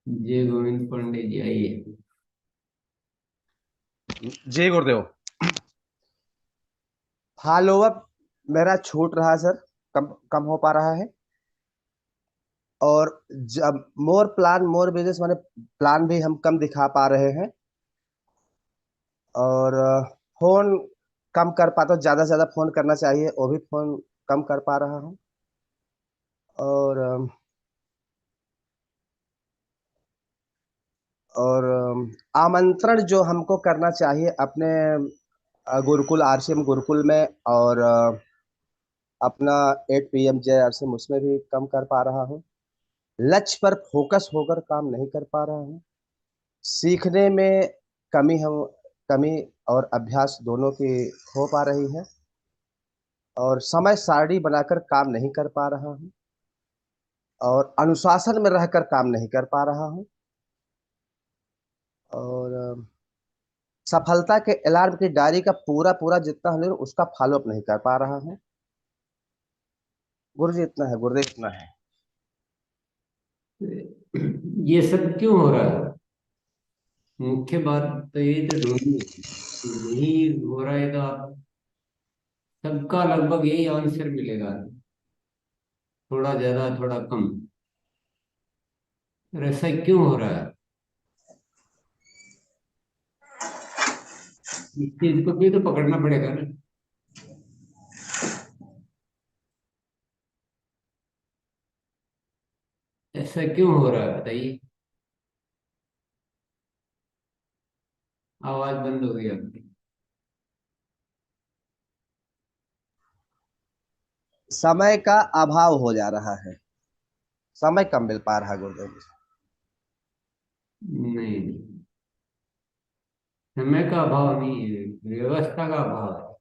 जय गोविंद पंडित जी, आइए। जय गुरुदेव। फॉलोअप मेरा छूट रहा है सर। कम कम हो पा रहा है। और जब मोर प्लान मोर बिजनेस माने प्लान भी हम कम दिखा पा रहे हैं। और फोन कम कर पाता हूँ, ज्यादा से ज्यादा फोन करना चाहिए वो भी फोन कम कर पा रहा हूँ। और आमंत्रण जो हमको करना चाहिए अपने गुरुकुल आरसीएम गुरुकुल में, और अपना 8 PM जय आरसीएम उसमें भी कम कर पा रहा हूँ। लक्ष्य पर फोकस होकर काम नहीं कर पा रहा हूँ। सीखने में कमी हम कमी और अभ्यास दोनों की हो पा रही है। और समय सारणी बनाकर काम नहीं कर पा रहा हूँ। और अनुशासन में रहकर काम नहीं कर पा रहा हूँ। और सफलता के अलार्म की डायरी का पूरा पूरा जितना है उसका फॉलोअप नहीं कर पा रहा हूँ। गुरु जी इतना है, गुरुदेव इतना है। ये सब क्यों हो रहा है? मुख्य बात तो ये तो ढूंढनी है कि नहीं हो रहा है, तो आप सबका लगभग यही आंसर मिलेगा। थोड़ा ज्यादा, थोड़ा कम। और ऐसा क्यों हो रहा है? इस चीज को भी तो पकड़ना पड़ेगा ना। ऐसा क्यों हो रहा है बताइए। आवाज बंद हो गई आपकी। समय का अभाव हो जा रहा है। समय कम मिल पा रहा है गुरुदेव जी। नहीं नहीं, समय का अभाव नहीं है, व्यवस्था का अभाव है।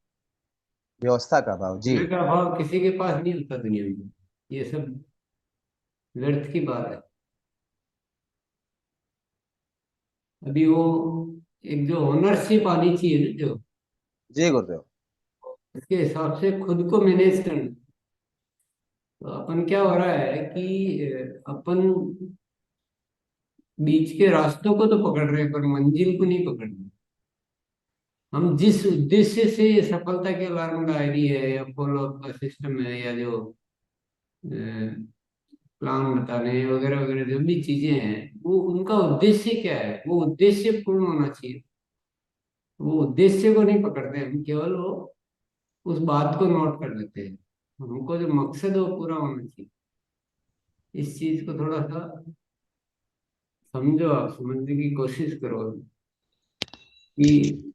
व्यवस्था का अभाव जी। समय का अभाव किसी के पास नहीं होता दुनिया में। ये सब व्यर्थ की बात है। अभी वो एक जो ओनरशिप आनी चाहिए ना, जो जी गुरुदेव। इसके हिसाब से खुद को मैनेज करना। तो अपन क्या हो रहा है कि अपन बीच के रास्तों को तो पकड़ रहे हैं पर मंजिल को नहीं पकड़ रहे। हम जिस उद्देश्य से ये सफलता के अलार्म डायरी है या फॉलो अप का सिस्टम है या जो प्लान बताने वगैरह वगैरह जो भी चीजें हैं, वो उनका उद्देश्य क्या है, वो उद्देश्य पूर्ण होना चाहिए। वो उद्देश्य को नहीं पकड़ते, हम केवल वो उस बात को नोट कर लेते हैं। हमको जो मकसद है वो पूरा होना चाहिए। इस चीज को थोड़ा सा समझो, आप समझने की कोशिश करो कि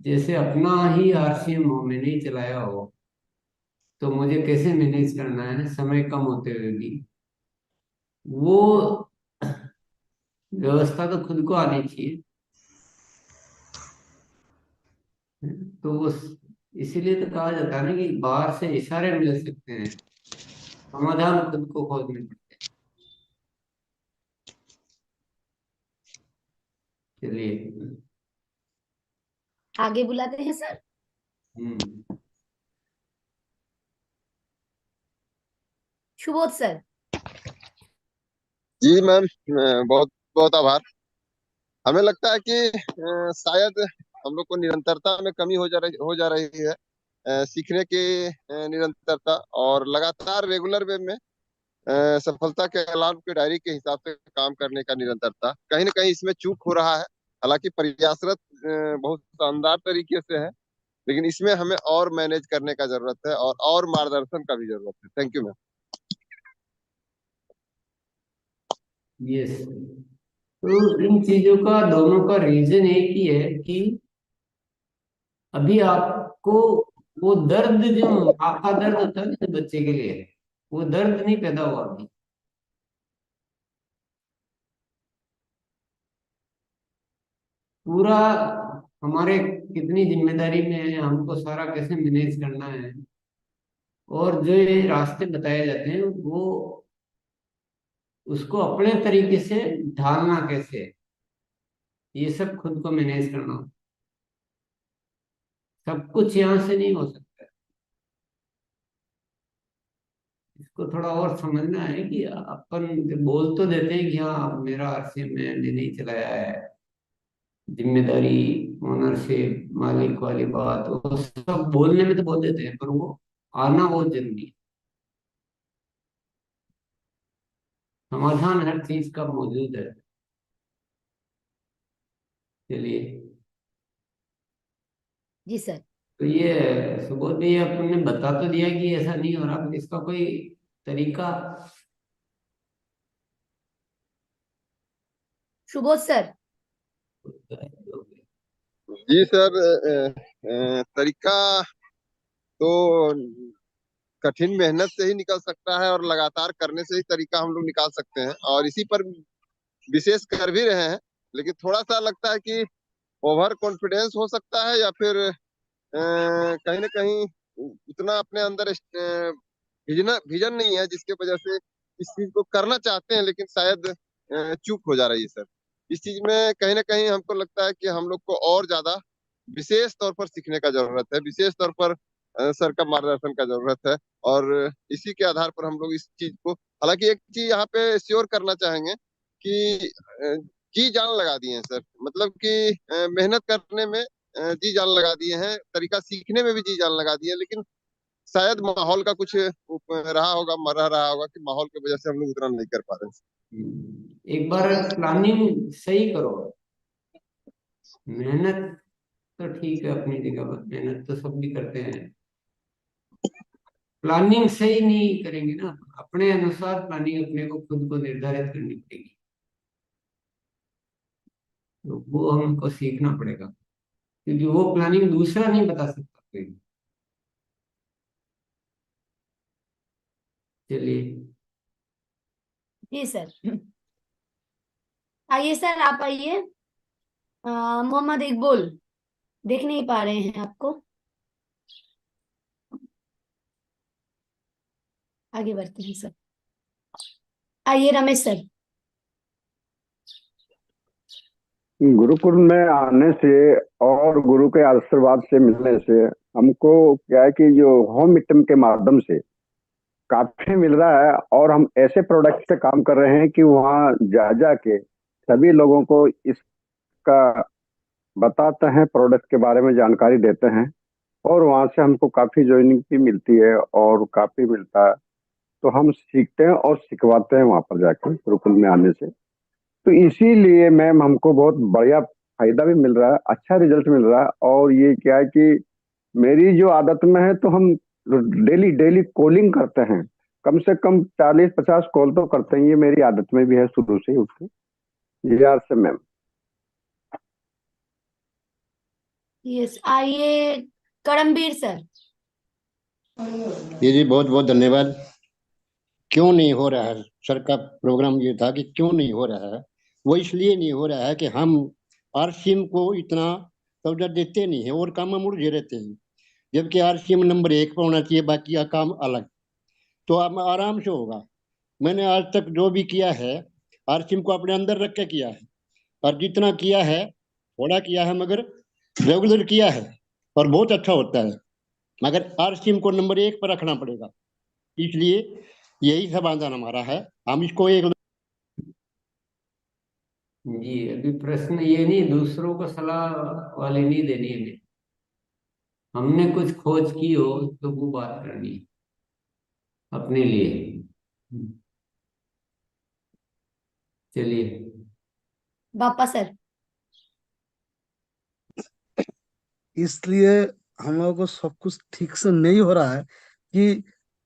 जैसे अपना ही आरसीएम हो, मैंने ही चलाया हो, तो मुझे कैसे मैनेज करना है समय कम होते हुए भी। वो व्यवस्था तो खुद को आनी चाहिए। तो वो इसीलिए तो कहा जाता है ना कि बाहर से इशारे मिल सकते हैं, समाधान खुद को खोजने पड़ते हैं। चलिए। आगे बुलाते हैं सर। हम्म। सुबोध सर। जी मैम, बहुत बहुत आभार। हमें लगता है कि शायद हम लोग को निरंतरता में कमी हो जा रही है। सीखने की निरंतरता और लगातार रेगुलर वे में सफलता के अलार्म की डायरी के हिसाब से काम करने का निरंतरता कहीं ना कहीं इसमें चूक हो रहा है। हालांकि प्रयासरत बहुत शानदार तरीके से है, लेकिन इसमें हमें और मैनेज करने का जरूरत है और मार्गदर्शन का भी जरूरत है। Thank you ma'am. यस। तो इन चीजों का दोनों का रीजन एक ही है कि अभी आपको वो दर्द, जो माँ का दर्द होता है ना बच्चे के लिए, वो दर्द नहीं पैदा हुआ अभी। पूरा हमारे कितनी जिम्मेदारी में है, हमको सारा कैसे मैनेज करना है। और जो ये रास्ते बताए जाते हैं वो उसको अपने तरीके से ढालना कैसे है, ये सब खुद को मैनेज करना होता है। सब कुछ यहाँ से नहीं हो सकता। इसको थोड़ा और समझना है कि अपन बोल तो देते हैं कि हाँ मेरा आरसीएम मैंने नहीं चलाया है, जिम्मेदारी, ओनरशिप, मालिक वाली बात, वो सब बोलने में तो बोल देते हैं, पर वो आना बहुत जरूरी है। समाधान हर चीज का मौजूद है। चलिए, जी सर। तो ये सुबोध भी आपने बता तो दिया कि ऐसा नहीं हो रहा, पर इसका कोई तरीका? सुबोध सर। जी सर, तरीका तो कठिन मेहनत से ही निकल सकता है और लगातार करने से ही तरीका हम लोग निकाल सकते हैं, और इसी पर विशेष कर भी रहे हैं। लेकिन थोड़ा सा लगता है कि ओवर कॉन्फिडेंस हो सकता है, या फिर कहीं ना कहीं उतना अपने अंदर विजन नहीं है, जिसके वजह से इस चीज को करना चाहते हैं लेकिन शायद चूक हो जा रही है सर। इस चीज में कहीं ना कहीं हमको लगता है कि हम लोग को और ज्यादा विशेष तौर पर सीखने का जरूरत है, विशेष तौर पर सर का मार्गदर्शन का जरूरत है। और इसी के आधार पर हम लोग इस चीज को, हालांकि एक चीज यहाँ पे श्योर करना चाहेंगे कि जी जान लगा दिए हैं सर, मतलब कि मेहनत करने में जी जान लगा दिए हैं, तरीका सीखने में भी जी जान लगा दिए हैं, लेकिन शायद माहौल का कुछ रहा होगा, रह रहा होगा कि माहौल की वजह से हम लोग उतना नहीं कर पा रहे हैं। एक बार प्लानिंग सही करो। मेहनत तो ठीक है अपनी जगह पर, मेहनत तो सब भी करते हैं। प्लानिंग सही नहीं करेंगे ना, अपने अनुसार प्लानिंग अपने को खुद को निर्धारित करनी पड़ेगी। तो वो हमको सीखना पड़ेगा, क्योंकि वो प्लानिंग दूसरा नहीं बता सकता कोई। चलिए। जी सर। आइए सर, आप आइए। मोहम्मद इकबाल, देख नहीं पा रहे हैं आपको। आगे बढ़ते हैं सर। आइए रमेश सर। गुरुकुल में आने से और गुरु के आशीर्वाद से मिलने से हमको क्या है कि जो होम मीटिंग के माध्यम से काफी मिल रहा है, और हम ऐसे प्रोडक्ट पे काम कर रहे हैं कि वहाँ जा जा के सभी लोगों को इसका बताते हैं, प्रोडक्ट के बारे में जानकारी देते हैं, और वहाँ से हमको काफी ज्वाइनिंग भी मिलती है और काफी मिलता है। तो हम सीखते हैं और सिखवाते हैं वहाँ पर जाके गुरुकुल में आने से। तो इसीलिए मैम हमको बहुत बढ़िया फायदा भी मिल रहा है, अच्छा रिजल्ट मिल रहा है। और ये क्या है कि मेरी जो आदत में है, तो हम डेली डेली कॉलिंग करते हैं, कम से कम 40-50 कॉल तो करते हैं। ये मेरी आदत में भी है शुरू से ही उठ के। जी यार से मैम। यस, आइए करमवीर सर। जी बहुत बहुत धन्यवाद। क्यों नहीं हो रहा है सर का प्रोग्राम, ये था कि क्यों नहीं हो रहा है। वो इसलिए नहीं हो रहा है कि हम आरसीएम को इतना तवज्जो देते नहीं है और काम में उलझे रहते हैं, जबकि आरसीएम नंबर 1 पर होना चाहिए, बाकी का काम अलग। तो अब आराम से होगा। मैंने आज तक जो भी किया है आरसीएम को अपने अंदर रख के किया है, और जितना किया है थोड़ा किया है मगर रेगुलर किया है, और बहुत अच्छा होता है। मगर आरसीएम को नंबर 1 पर रखना पड़ेगा, इसलिए यही समाधान हमारा है। हम इसको एक जी, अभी प्रश्न ये नहीं, दूसरों को सलाह वाली नहीं देनी है। हमने कुछ खोज की हो तो वो बात करनी है अपने लिए। चलिए। बापा सर। इसलिए हम लोगों को सब कुछ ठीक से नहीं हो रहा है कि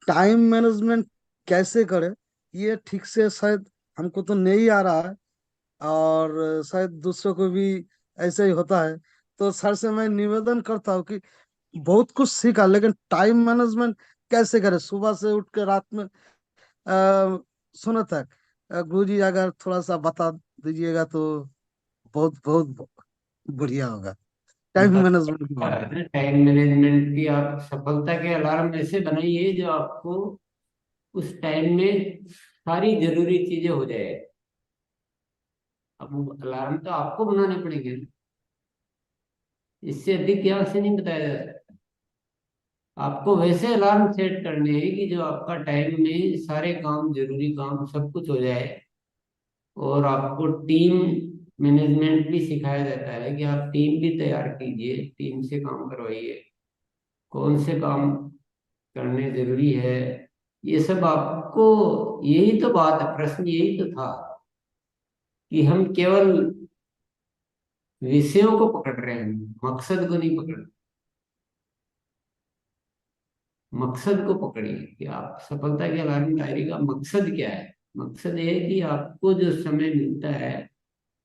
टाइम मैनेजमेंट कैसे करें, ये ठीक से शायद हमको तो नहीं आ रहा है, और शायद दूसरों को भी ऐसे ही होता है। तो सर से मैं निवेदन करता हूँ कि बहुत कुछ सीखा, लेकिन टाइम मैनेजमेंट कैसे करें, सुबह से उठ के रात में सोने तक। गुरुजी अगर थोड़ा सा बता दीजिएगा तो बहुत बहुत बढ़िया होगा, टाइम मैनेजमेंट के बारे में। टाइम मैनेजमेंट की आप सफलता के अलार्म ऐसे बनाइए जो आपको उस टाइम में सारी जरूरी चीजें हो जाए। अब वो अलार्म तो आपको बनाने पड़ेंगे ना। इससे अधिक यहाँ से नहीं बताया जा सकता। आपको वैसे अलार्म सेट करने हैं कि जो आपका टाइम में सारे काम, जरूरी काम सब कुछ हो जाए। और आपको टीम मैनेजमेंट भी सिखाया जाता है कि आप टीम भी तैयार कीजिए, टीम से काम करवाइए, कौन से काम करने जरूरी है। ये सब आपको, यही तो बात है, प्रश्न यही तो था कि हम केवल विषयों को पकड़ रहे हैं, मकसद को नहीं पकड़। मकसद को पकड़िए कि आप सफलता की अलार्म डायरी का मकसद क्या है। मकसद ये है कि आपको जो समय मिलता है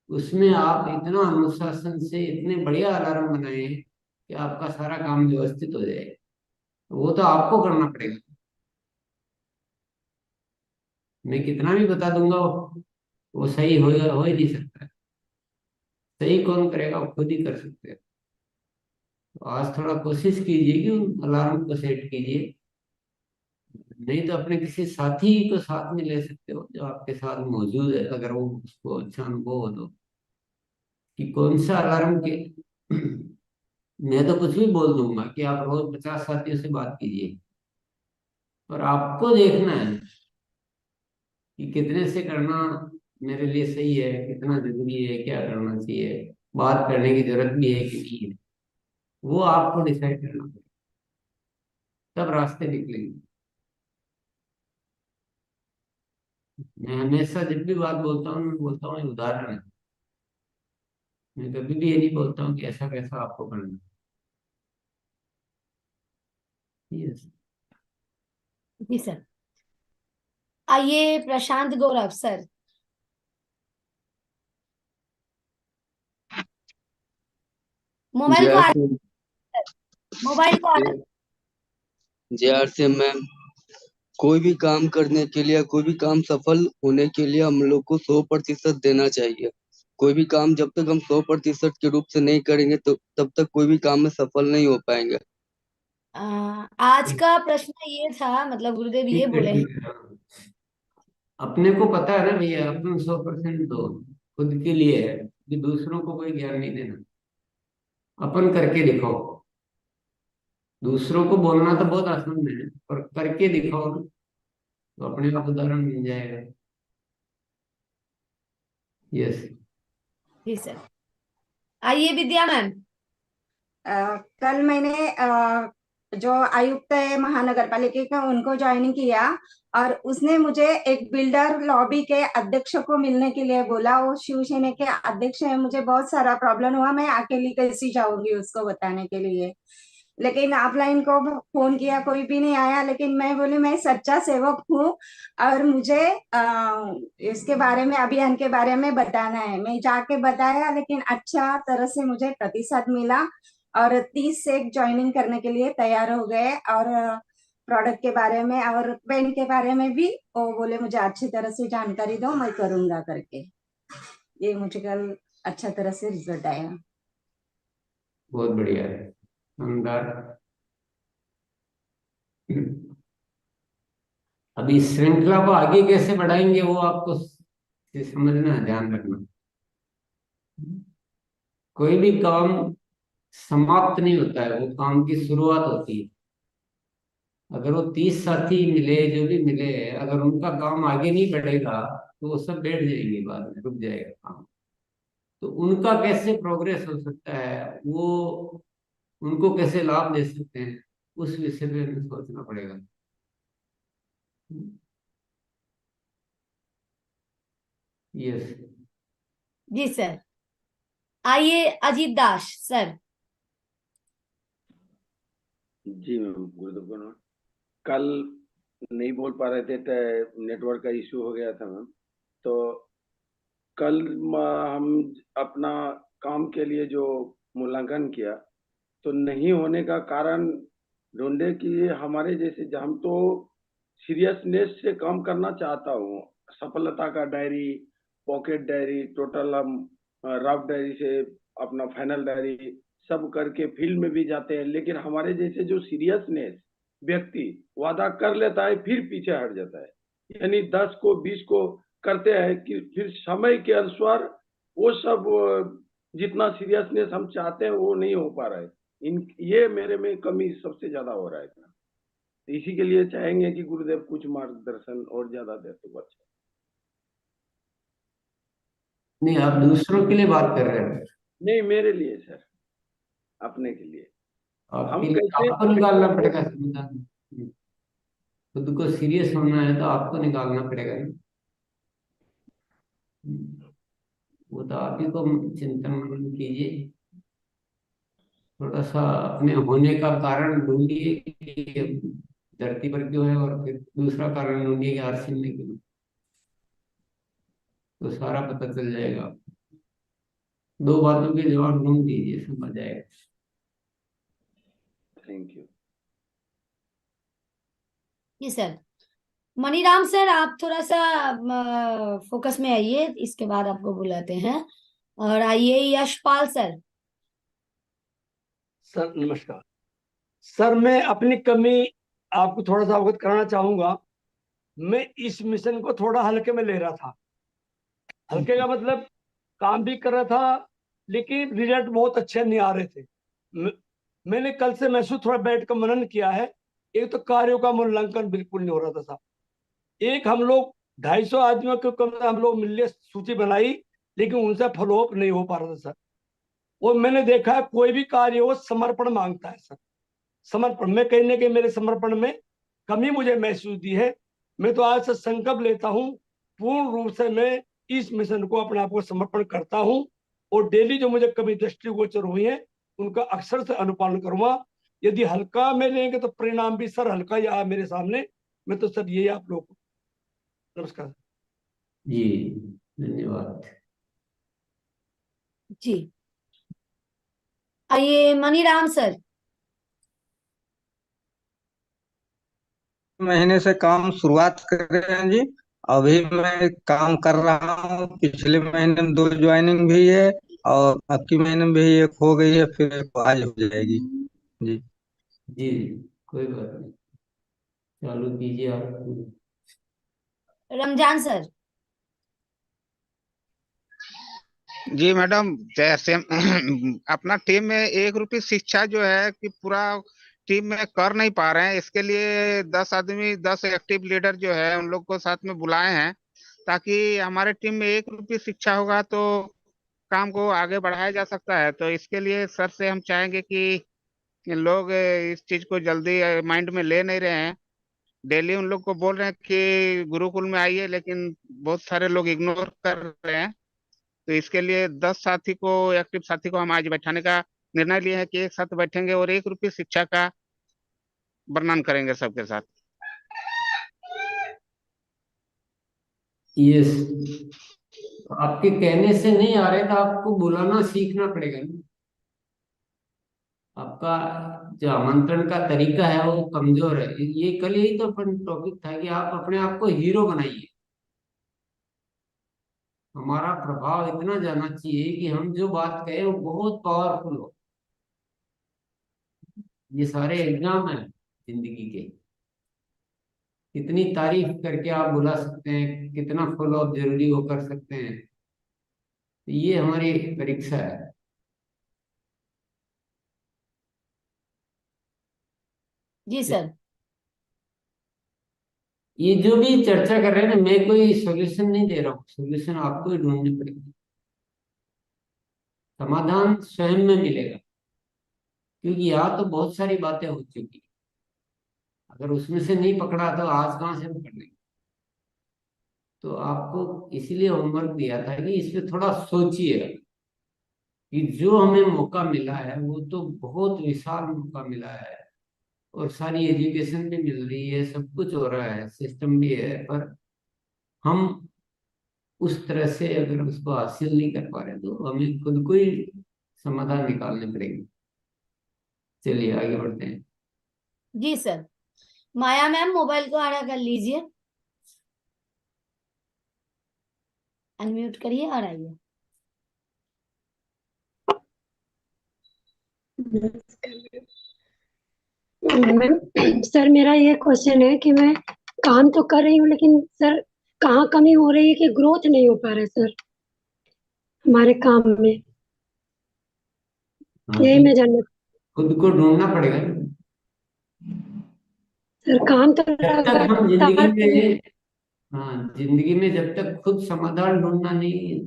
उसमें आप इतना अनुशासन से इतने बढ़िया अलार्म बनाए कि आपका सारा काम व्यवस्थित हो जाए। वो तो आपको करना पड़ेगा। मैं कितना भी बता दूंगा वो सही होगा, हो ही नहीं सकता। सही कौन करेगा, वो खुद ही कर सकते हैं। तो आज थोड़ा कोशिश कीजिए कि उन अलार्म को सेट कीजिए। नहीं तो अपने किसी साथी को साथ में ले सकते हो जो आपके साथ मौजूद है, अगर वो उसको अच्छा अनुभव हो तो, कि कौन सा अलार्म के मैं तो कुछ भी बोल दूंगा कि आप रोज 50 साथियों से बात कीजिए, पर आपको देखना है कि कितने से करना मेरे लिए सही है, कितना जरूरी है, क्या करना चाहिए, बात करने की जरूरत भी है कि नहीं है। वो आपको डिसाइड करना पड़ेगा, तब रास्ते निकलेंगे। मैं हमेशा जब भी बात बोलता हूँ, मैं बोलता हूँ ये उदाहरण है। मैं कभी भी ये नहीं बोलता हूँ कि ऐसा कैसा आपको करना है। यस। जी सर। आइए प्रशांत गौरव सर। मोबाइल को JRC मोबाइल को JRC मैम, कोई भी काम करने के लिए, कोई भी काम सफल होने के लिए हम लोग को 100% देना चाहिए। कोई भी काम जब तक हम 100% के रूप से नहीं करेंगे तो तब तक कोई भी काम में सफल नहीं हो पाएंगे। आज का प्रश्न ये था, मतलब गुरुदेव ये ठीक है, बोले हैं। ठीक है। अपने को पता है ना भैया, अपन 100% दो खुद के लिए है, कि दूसरों को कोई ज्ञान नहीं देना। अपन करके दिखाओ। दूसरों को बोलना तो बहुत आसान है, पर करके दिखाओ ना, तो अपने आप उदाहरण मिल जाएगा। यस। जी सर। आइए विद्या मैम। कल मैंने जो आयुक्त है महानगर पालिका का उनको ज्वाइन किया, और उसने मुझे एक बिल्डर लॉबी के अध्यक्ष को मिलने के लिए बोला। वो शिवसेना के अध्यक्ष है। मुझे बहुत सारा प्रॉब्लम हुआ, मैं अकेली कैसी जाऊंगी उसको बताने के लिए। लेकिन ऑफलाइन को फोन किया, कोई भी नहीं आया। लेकिन मैं बोली मैं सच्चा सेवक हूँ और मुझे इसके बारे में, अभियान के बारे में बताना है। मैं जाके बताया, लेकिन अच्छा तरह से मुझे प्रतिशत मिला और 30 से ज्वाइनिंग करने के लिए तैयार हो गए। और प्रोडक्ट के बारे में और पेन के बारे में भी वो बोले मुझे अच्छी तरह से जानकारी दो, मैं करूंगा करके। ये मुझे कल अच्छा तरह से रिजल्ट आया। बहुत बढ़िया है, शानदार। अभी इस श्रृंखला को आगे कैसे बढ़ाएंगे वो आपको समझना है, ध्यान रखना। कोई भी काम समाप्त नहीं होता है, वो काम की शुरुआत होती है। अगर वो 30 साथी मिले, जो भी मिले, अगर उनका काम आगे नहीं बढ़ेगा तो वो सब बैठ जाएंगे, बाद में रुक जाएगा काम। तो उनका कैसे प्रोग्रेस हो सकता है, वो उनको कैसे लाभ दे सकते हैं, उस विषय पे हमें सोचना पड़ेगा। यस। जी सर। आइए अजीत दास सर। जी मैम, गुरुदेव को नमः। कल नहीं बोल पा रहे थे तो नेटवर्क का इशू हो गया था मैम। तो कल हम अपना काम के लिए जो मूल्यांकन किया, तो नहीं होने का कारण ढूंढे कि हमारे जैसे, हम तो सीरियसनेस से काम करना चाहता हूँ। सफलता का डायरी, पॉकेट डायरी, टोटल हम रफ डायरी से अपना फाइनल डायरी सब करके फील्ड में भी जाते हैं। लेकिन हमारे जैसे जो सीरियसनेस व्यक्ति वादा कर लेता है फिर पीछे हट जाता है, यानी 10 को 20 को करते हैं कि फिर समय के अनुसार वो सब जितना सीरियसनेस हम चाहते हैं वो नहीं हो पा रहा है। ये मेरे में कमी सबसे ज्यादा हो रहा है इतना। तो इसी के लिए चाहेंगे कि गुरुदेव कुछ मार्गदर्शन और ज्यादा दे तो अच्छा। नहीं, आप दूसरों के लिए बात कर रहे हैं। नहीं, मेरे लिए सर, अपने के लिए। हम आपके लिए कैसे आपको निकालना पड़ेगा समाधान। खुद को सीरियस होना है तो आपको निकालना पड़ेगा ना। वो तो आप ही को चिंतन मनन कीजिए। थोड़ा सा अपने होने का कारण ढूंढिए कि धरती पर क्यों है, और फिर दूसरा कारण ढूंढिए कि आरसी में क्यों। तो सारा पता चल जाएगा। दो बातों के जवाब ढूंढ दीजिए, समझ जाएगा। Thank you. जी सर। मनीराम सर, आप थोड़ा सा फोकस में आइए, इसके बाद आपको बुलाते हैं। और आइए यशपाल सर। सर नमस्कार। सर मैं अपनी कमी आपको थोड़ा सा अवगत कराना चाहूंगा। मैं इस मिशन को थोड़ा हल्के में ले रहा था। हल्के का मतलब काम भी कर रहा था, लेकिन रिजल्ट बहुत अच्छे नहीं आ रहे थे। मैंने कल से महसूस थोड़ा बैठ कर मनन किया है। एक तो कार्यों का मूल्यांकन बिल्कुल नहीं हो रहा था साहब। एक हम लोग 250 आदमियों के कम से हम लोग मिलने सूची बनाई, लेकिन उनसे फॉलोअप नहीं हो पा रहा था सर। और मैंने देखा है कोई भी कार्य हो समर्पण मांगता है सर। समर्पण, मैं कहने के मेरे समर्पण में कमी मुझे महसूस दी है। मैं तो आज से संकल्प लेता हूं, पूर्ण रूप से मैं इस मिशन को अपने आप को समर्पण करता हूं। और डेली जो मुझे कमी दृष्टिगोचर हुई है उनका अक्षर से अनुपालन करूंगा। यदि हल्का में लेंगे तो परिणाम भी सर हल्का ही आया मेरे सामने। मैं तो सर यही आप लोग को नमस्कार। जी धन्यवाद। जी आइए मनीराम सर। महीने से काम शुरुआत कर रहे हैं जी। अभी मैं काम कर रहा हूँ। पिछले महीने में 2 ज्वाइनिंग भी है और अब की महीने में भी एक हो गई है, फिर एक आज हो जाएगी जी। जी कोई बात नहीं, चालू कीजिए आप। रमजान सर। जी मैडम, जैसे अपना टीम में 1 रुपये शिक्षा जो है कि पूरा टीम में कर नहीं पा रहे हैं। इसके लिए 10 आदमी, 10 एक्टिव लीडर जो है उन लोग को साथ में बुलाए हैं, ताकि हमारे टीम में 1 रुपये शिक्षा होगा तो काम को आगे बढ़ाया जा सकता है। तो इसके लिए सर से हम चाहेंगे कि लोग इस चीज को जल्दी माइंड में ले नहीं रहे हैं। डेली उन लोग को बोल रहे हैं कि गुरुकुल में आइए, लेकिन बहुत सारे लोग इग्नोर कर रहे हैं। तो इसके लिए 10 साथी को, एक्टिव साथी को हम आज बैठाने का निर्णय लिए हैं कि एक साथ बैठेंगे और 1 रुपये शिक्षा का वर्णन करेंगे सबके साथ। यस, आपके कहने से नहीं आ रहे तो आपको बुलाना सीखना पड़ेगा ना। आपका जो आमंत्रण का तरीका है वो कमजोर है। ये कल यही तो अपन टॉपिक था कि आप अपने आप को हीरो बनाइए। हमारा प्रभाव इतना जाना चाहिए कि हम जो बात कहें वो बहुत पावरफुल हो। ये सारे एग्जाम हैं जिंदगी के। कितनी तारीफ करके आप बुला सकते हैं, कितना फॉलो अप जरूरी वो कर सकते हैं। ये हमारी परीक्षा है। जी सर। ये जो भी चर्चा कर रहे हैं ना, मैं कोई सॉल्यूशन नहीं दे रहा हूँ। सॉल्यूशन आपको ही ढूंढनी पड़ेगी। समाधान स्वयं में मिलेगा, क्योंकि यहाँ तो बहुत सारी बातें हो चुकी। अगर उसमें से नहीं पकड़ा तो आज कहाँ से पकड़ेंगे। तो आपको इसीलिए होमवर्क दिया था कि इस पे थोड़ा सोचिए कि जो हमें मौका मिला है वो तो बहुत विशाल मौका मिला है। और सारी एजुकेशन भी मिल रही है, सब कुछ हो रहा है, सिस्टम भी है, पर हम उस तरह से अगर उसको हासिल नहीं कर पा रहे तो हमें खुद को ही समाधान निकालने पड़ेंगे। चलिए आगे बढ़ते हैं। जी सर। माया मैम, मोबाइल को आड़ा कर लीजिए, अनम्यूट करिए और आइए। मैम सर, मेरा ये क्वेश्चन है कि मैं काम तो कर रही हूँ, लेकिन सर कहाँ कमी हो रही है कि ग्रोथ नहीं हो पा रहा है सर हमारे काम में। यही मैं जानना। खुद को ढूंढना पड़ेगा ना। सर काम तो जब तक हम जिंदगी लगातार में, हाँ, जिंदगी में जब तक खुद समाधान ढूंढना नहीं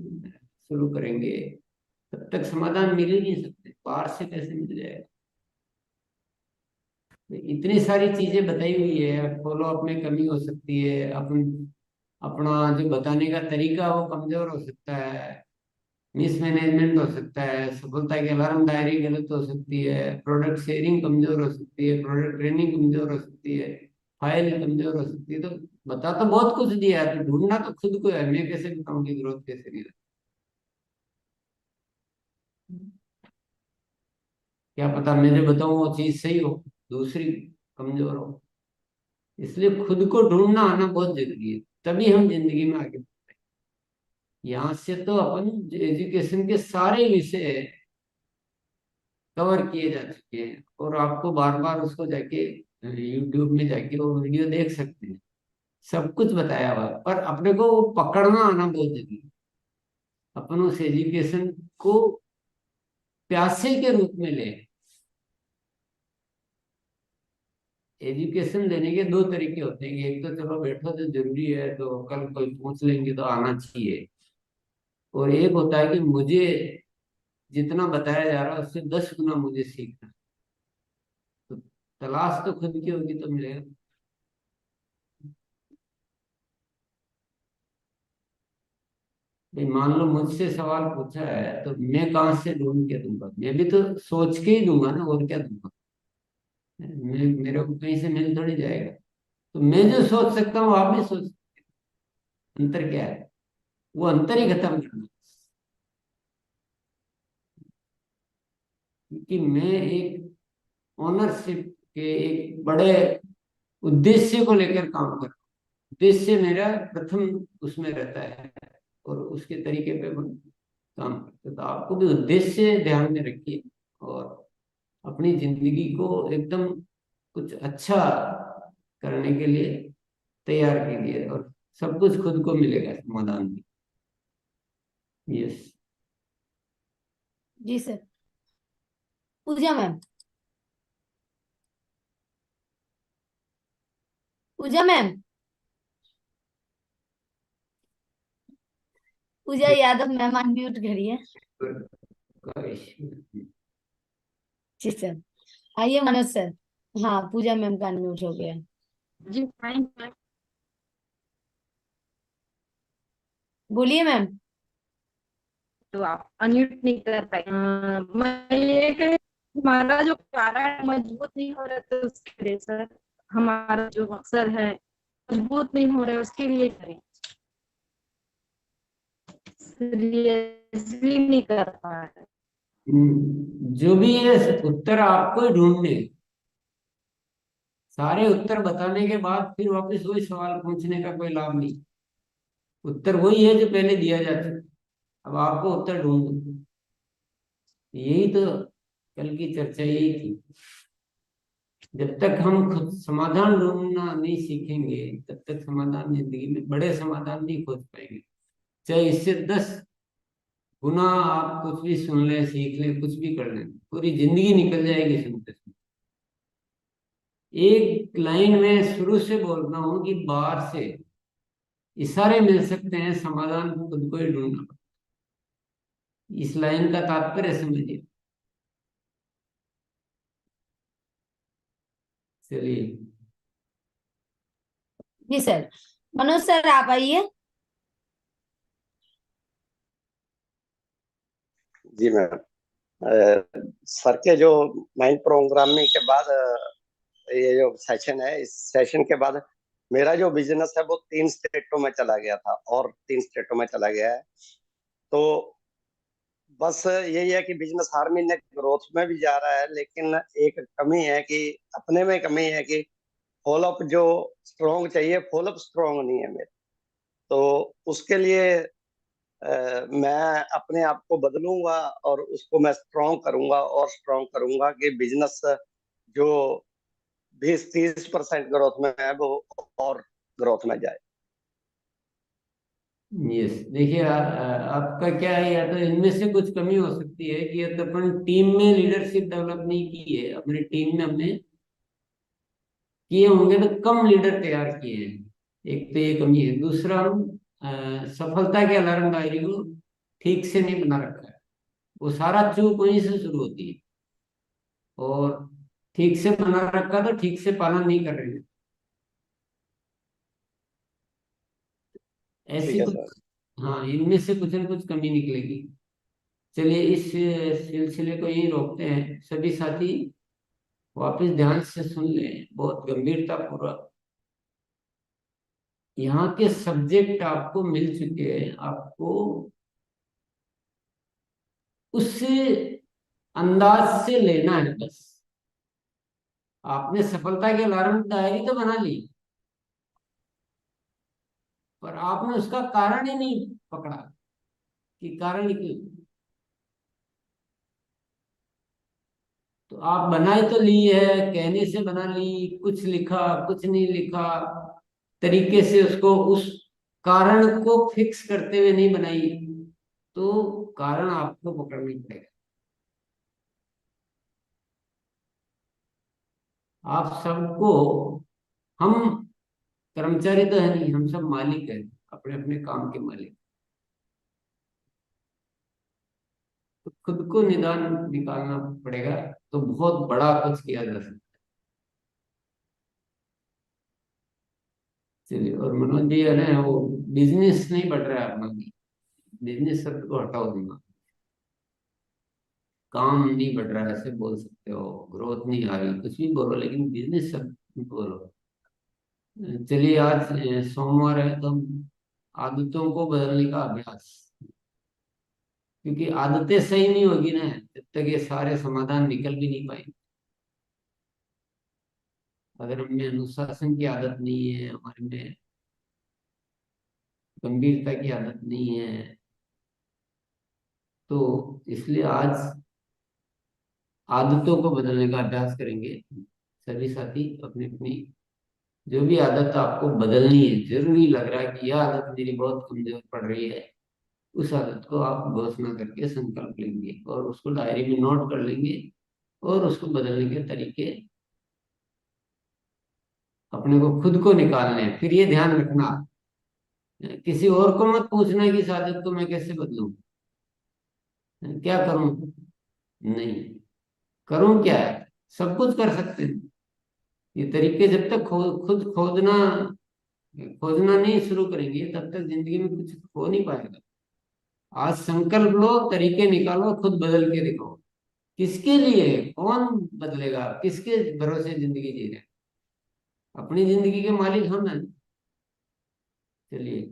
शुरू करेंगे, तब तक समाधान मिल ही नहीं सकते। बाहर से कैसे मिल जाएगा? इतनी सारी चीजें बताई हुई है, फॉलो अप में कमी हो सकती है, अपन अपना जो बताने का तरीका वो कमजोर हो सकता है, मिसमैनेजमेंट हो सकता है, सफलता की अलार्म डायरी गलत हो सकती है, प्रोडक्ट शेयरिंग कमजोर हो सकती है, प्रोडक्ट ट्रेनिंग कमजोर हो सकती है, फाइल कमजोर हो सकती है। तो बता तो बहुत कुछ दिया है, तो ढूंढना तो खुद को है। मैं कैसे बताऊं कि ग्रोथ कैसे नहीं रहा? क्या पता मैं जो बताऊं वो चीज सही हो, दूसरी कमजोर हो। इसलिए खुद को ढूंढना आना बहुत जरूरी है, तभी हम जिंदगी में आगे। यहाँ से तो अपन एजुकेशन के सारे विषय कवर किए जा चुके हैं, और आपको बार बार उसको जाके यूट्यूब में जाके वो वीडियो देख सकते हैं। सब कुछ बताया हुआ है, पर अपने को वो पकड़ना आना बहुत जरूरी है। अपन उस एजुकेशन को प्यासे के रूप में ले। एजुकेशन देने के दो तरीके होते हैं, एक तो चलो बैठो तो जरूरी है तो कल कोई पूछ लेंगे तो आना चाहिए, और एक होता है कि मुझे जितना बताया जा रहा है उससे 10 गुना मुझे सीखना है। तो तलाश तो खुद की होगी तो मिलेगा। भाई मान लो मुझसे सवाल पूछा है तो मैं कहाँ से ढूंढ के दूंगा? मैं भी तो सोच के ही दूंगा ना, और क्या दूंगा? मैं, मेरे को कहीं से मिल थोड़ी जाएगा। तो मैं जो सोच सकता हूँ आप भी सोच सकते हैं। अंतर क्या है? वो अंतर ही खत्म करना। क्योंकि मैं एक ओनरशिप के एक बड़े उद्देश्य को लेकर काम कर रहा हूँ। उद्देश्य मेरा प्रथम उसमें रहता है, और उसके तरीके पे हम काम करते हैं। तो आपको भी उद्देश्य ध्यान में रखिए, और अपनी जिंदगी को एकदम कुछ अच्छा करने के लिए तैयार कीजिए, और सब कुछ खुद को मिलेगा समाधान भी। यस। जी सर। पूजा मैम, पूजा मैम, पूजा यादव मैम अनम्यूट करिए। जी सर। आइए मनोज सर। हाँ, पूजा मैम का अनम्यूट हो गया। जी फाइन मैम। बोलिए मैम। तो आप अनम्यूट नहीं कर पाए। मैं ये कह, हमारा जो कारण मजबूत नहीं हो रहा तो उसके लिए सर, हमारा जो मकसद है मजबूत नहीं हो रहा है उसके लिए करें। सीरियसली नहीं कर पा रहे। जो भी है उत्तर आपको ही ढूंढने हैं। सारे उत्तर बताने के बाद फिर वापस वही सवाल पूछने का कोई लाभ नहीं। उत्तर वही है जो पहले दिया जा चुका। अब आपको उत्तर ढूंढना। यही तो कल की चर्चा यही थी। जब तक हम खुद समाधान ढूंढना नहीं सीखेंगे, तब तक समाधान जिंदगी में बड़े समाधान नहीं खोज पाएंगे। चाहे इससे 10 गुना आप कुछ भी सुन लें, सीख लें, कुछ भी कर लें, पूरी जिंदगी निकल जाएगी सुनते सुनते। एक लाइन में शुरू से बोल रहा हूं कि बाहर से इशारे मिल सकते हैं, समाधान खुद को ही ढूंढना पड़ता है। इस लाइन का तात्पर्य समझिए। चलिए। जी सर। मनोज सर आप आइए। जी मैम। सर के जो माइंड प्रोग्रामिंग के बाद ये जो सेशन है, इस सेशन के बाद मेरा जो बिजनेस है वो 3 स्टेटों में चला गया था, और 3 स्टेटों में चला गया है। तो बस यही है कि बिजनेस हर महीने ग्रोथ में भी जा रहा है, लेकिन एक कमी है कि अपने में कमी है कि फॉलोअप जो स्ट्रॉन्ग चाहिए, फॉलोअप स्ट्रॉन्ग नहीं है मेरे। तो उसके लिए मैं अपने आप को बदलूंगा, और उसको मैं स्ट्रॉन्ग करूंगा, और स्ट्रॉन्ग करूंगा कि बिजनेस जो 20-30% ग्रोथ में है वो और ग्रोथ में जाए। यस, देखिए आपका क्या है, या तो इनमें से कुछ कमी हो सकती है कि या तो अपन टीम में लीडरशिप डेवलप नहीं की है, अपनी टीम में हमने किए होंगे तो कम लीडर तैयार किए हैं। एक तो ये कमी है। दूसरा, हम सफलता के अलार्म डायरी को ठीक से नहीं बना रखा है। वो सारा चूक वहीं से शुरू होती है, और ठीक से बना रखा तो ठीक से पालन नहीं कर रहे हैं। ठीक ऐसी है कुछ, सर। हाँ, इनमें से कुछ न कुछ कमी निकलेगी। चलिए, इस सिलसिले को यहीं रोकते हैं। सभी साथी वापस ध्यान से सुन लें, बहुत गंभीरता पूर्वक। यहाँ के सब्जेक्ट आपको मिल चुके हैं, आपको उस अंदाज से लेना है बस। आपने सफलता की अलार्म डायरी तो बना ली, पर आपने उसका कारण ही नहीं पकड़ा कि कारण क्यों। तो आप बनाए तो ली है, कहने से बना ली, कुछ लिखा कुछ नहीं लिखा, तरीके से उसको उस कारण को फिक्स करते हुए नहीं बनाई, तो कारण आपको पकड़ना पड़ेगा। आप सबको, हम कर्मचारी तो है नहीं, हम सब मालिक हैं, अपने अपने काम के मालिक। तो खुद को निदान निकालना पड़ेगा, तो बहुत बड़ा कुछ किया जा सकता है। चलिए, और मनोज जी है ना, वो बिजनेस नहीं बढ़ रहा है अपना। बिजनेस शब्द को हटाओ दूंगा। काम नहीं बढ़ रहा है ऐसे बोल सकते हो, ग्रोथ नहीं आ रही, कुछ भी बोलो, लेकिन बिजनेस शब्द मत बोलो। चलिए, आज सोमवार है, तो हम आदतों को बदलने का अभ्यास, क्योंकि आदतें सही नहीं होगी ना, जब तक ये सारे समाधान निकल भी नहीं पाएंगे। अगर हमें अनुशासन की आदत नहीं है, हमारे में गंभीरता की आदत नहीं है, तो इसलिए आज आदतों को बदलने का अभ्यास करेंगे। सभी साथी अपनी अपनी जो भी आदत आपको बदलनी है, जरूरी लग रहा है कि यह आदत मेरी बहुत कमजोर पड़ रही है, उस आदत को आप घोषणा करके संकल्प लेंगे और उसको डायरी में नोट कर लेंगे, और उसको बदलने के तरीके अपने को खुद को निकालने हैं। फिर ये ध्यान रखना, किसी और को मत पूछना कि इस आदत को मैं कैसे बदलूं, क्या करूं। नहीं, करूं क्या है, सब कुछ कर सकते हैं। ये तरीके जब तक खुद खोदना खोजना नहीं शुरू करेंगे, तब तक जिंदगी में कुछ हो नहीं पाएगा। आज संकल्प लो, तरीके निकालो, खुद बदल के दिखाओ। किसके लिए, कौन बदलेगा, किसके भरोसे जिंदगी जी रहे हैं? अपनी जिंदगी के मालिक हम हैं। चलिए,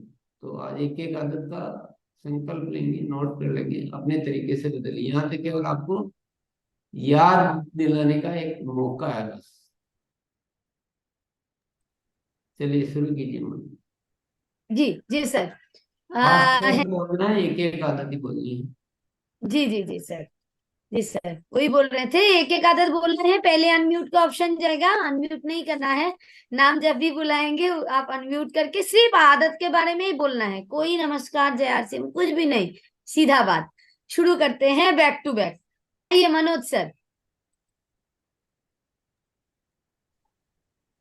तो आज एक एक आदत का संकल्प लेंगे, नोट कर लेंगे, अपने तरीके से बदलिए। यहाँ तक केवल आपको याद दिलाने का एक मौका है बस। चलिए, शुरू कीजिए मन। जी जी सर। फास्ट है, फास्ट बोलना है, एक एक आदत ही बोलनी है। जी जी जी सर। जी सर, वही बोल रहे थे, एक एक आदत बोल रहे हैं। पहले अनम्यूट का ऑप्शन जाएगा, अनम्यूट नहीं करना है। नाम जब भी बुलाएंगे आप अनम्यूट करके सिर्फ आदत के बारे में ही बोलना है। कोई नमस्कार जय आर सिंह कुछ भी नहीं, सीधा बात। शुरू करते हैं बैक टू बैक। ये मनोज सर।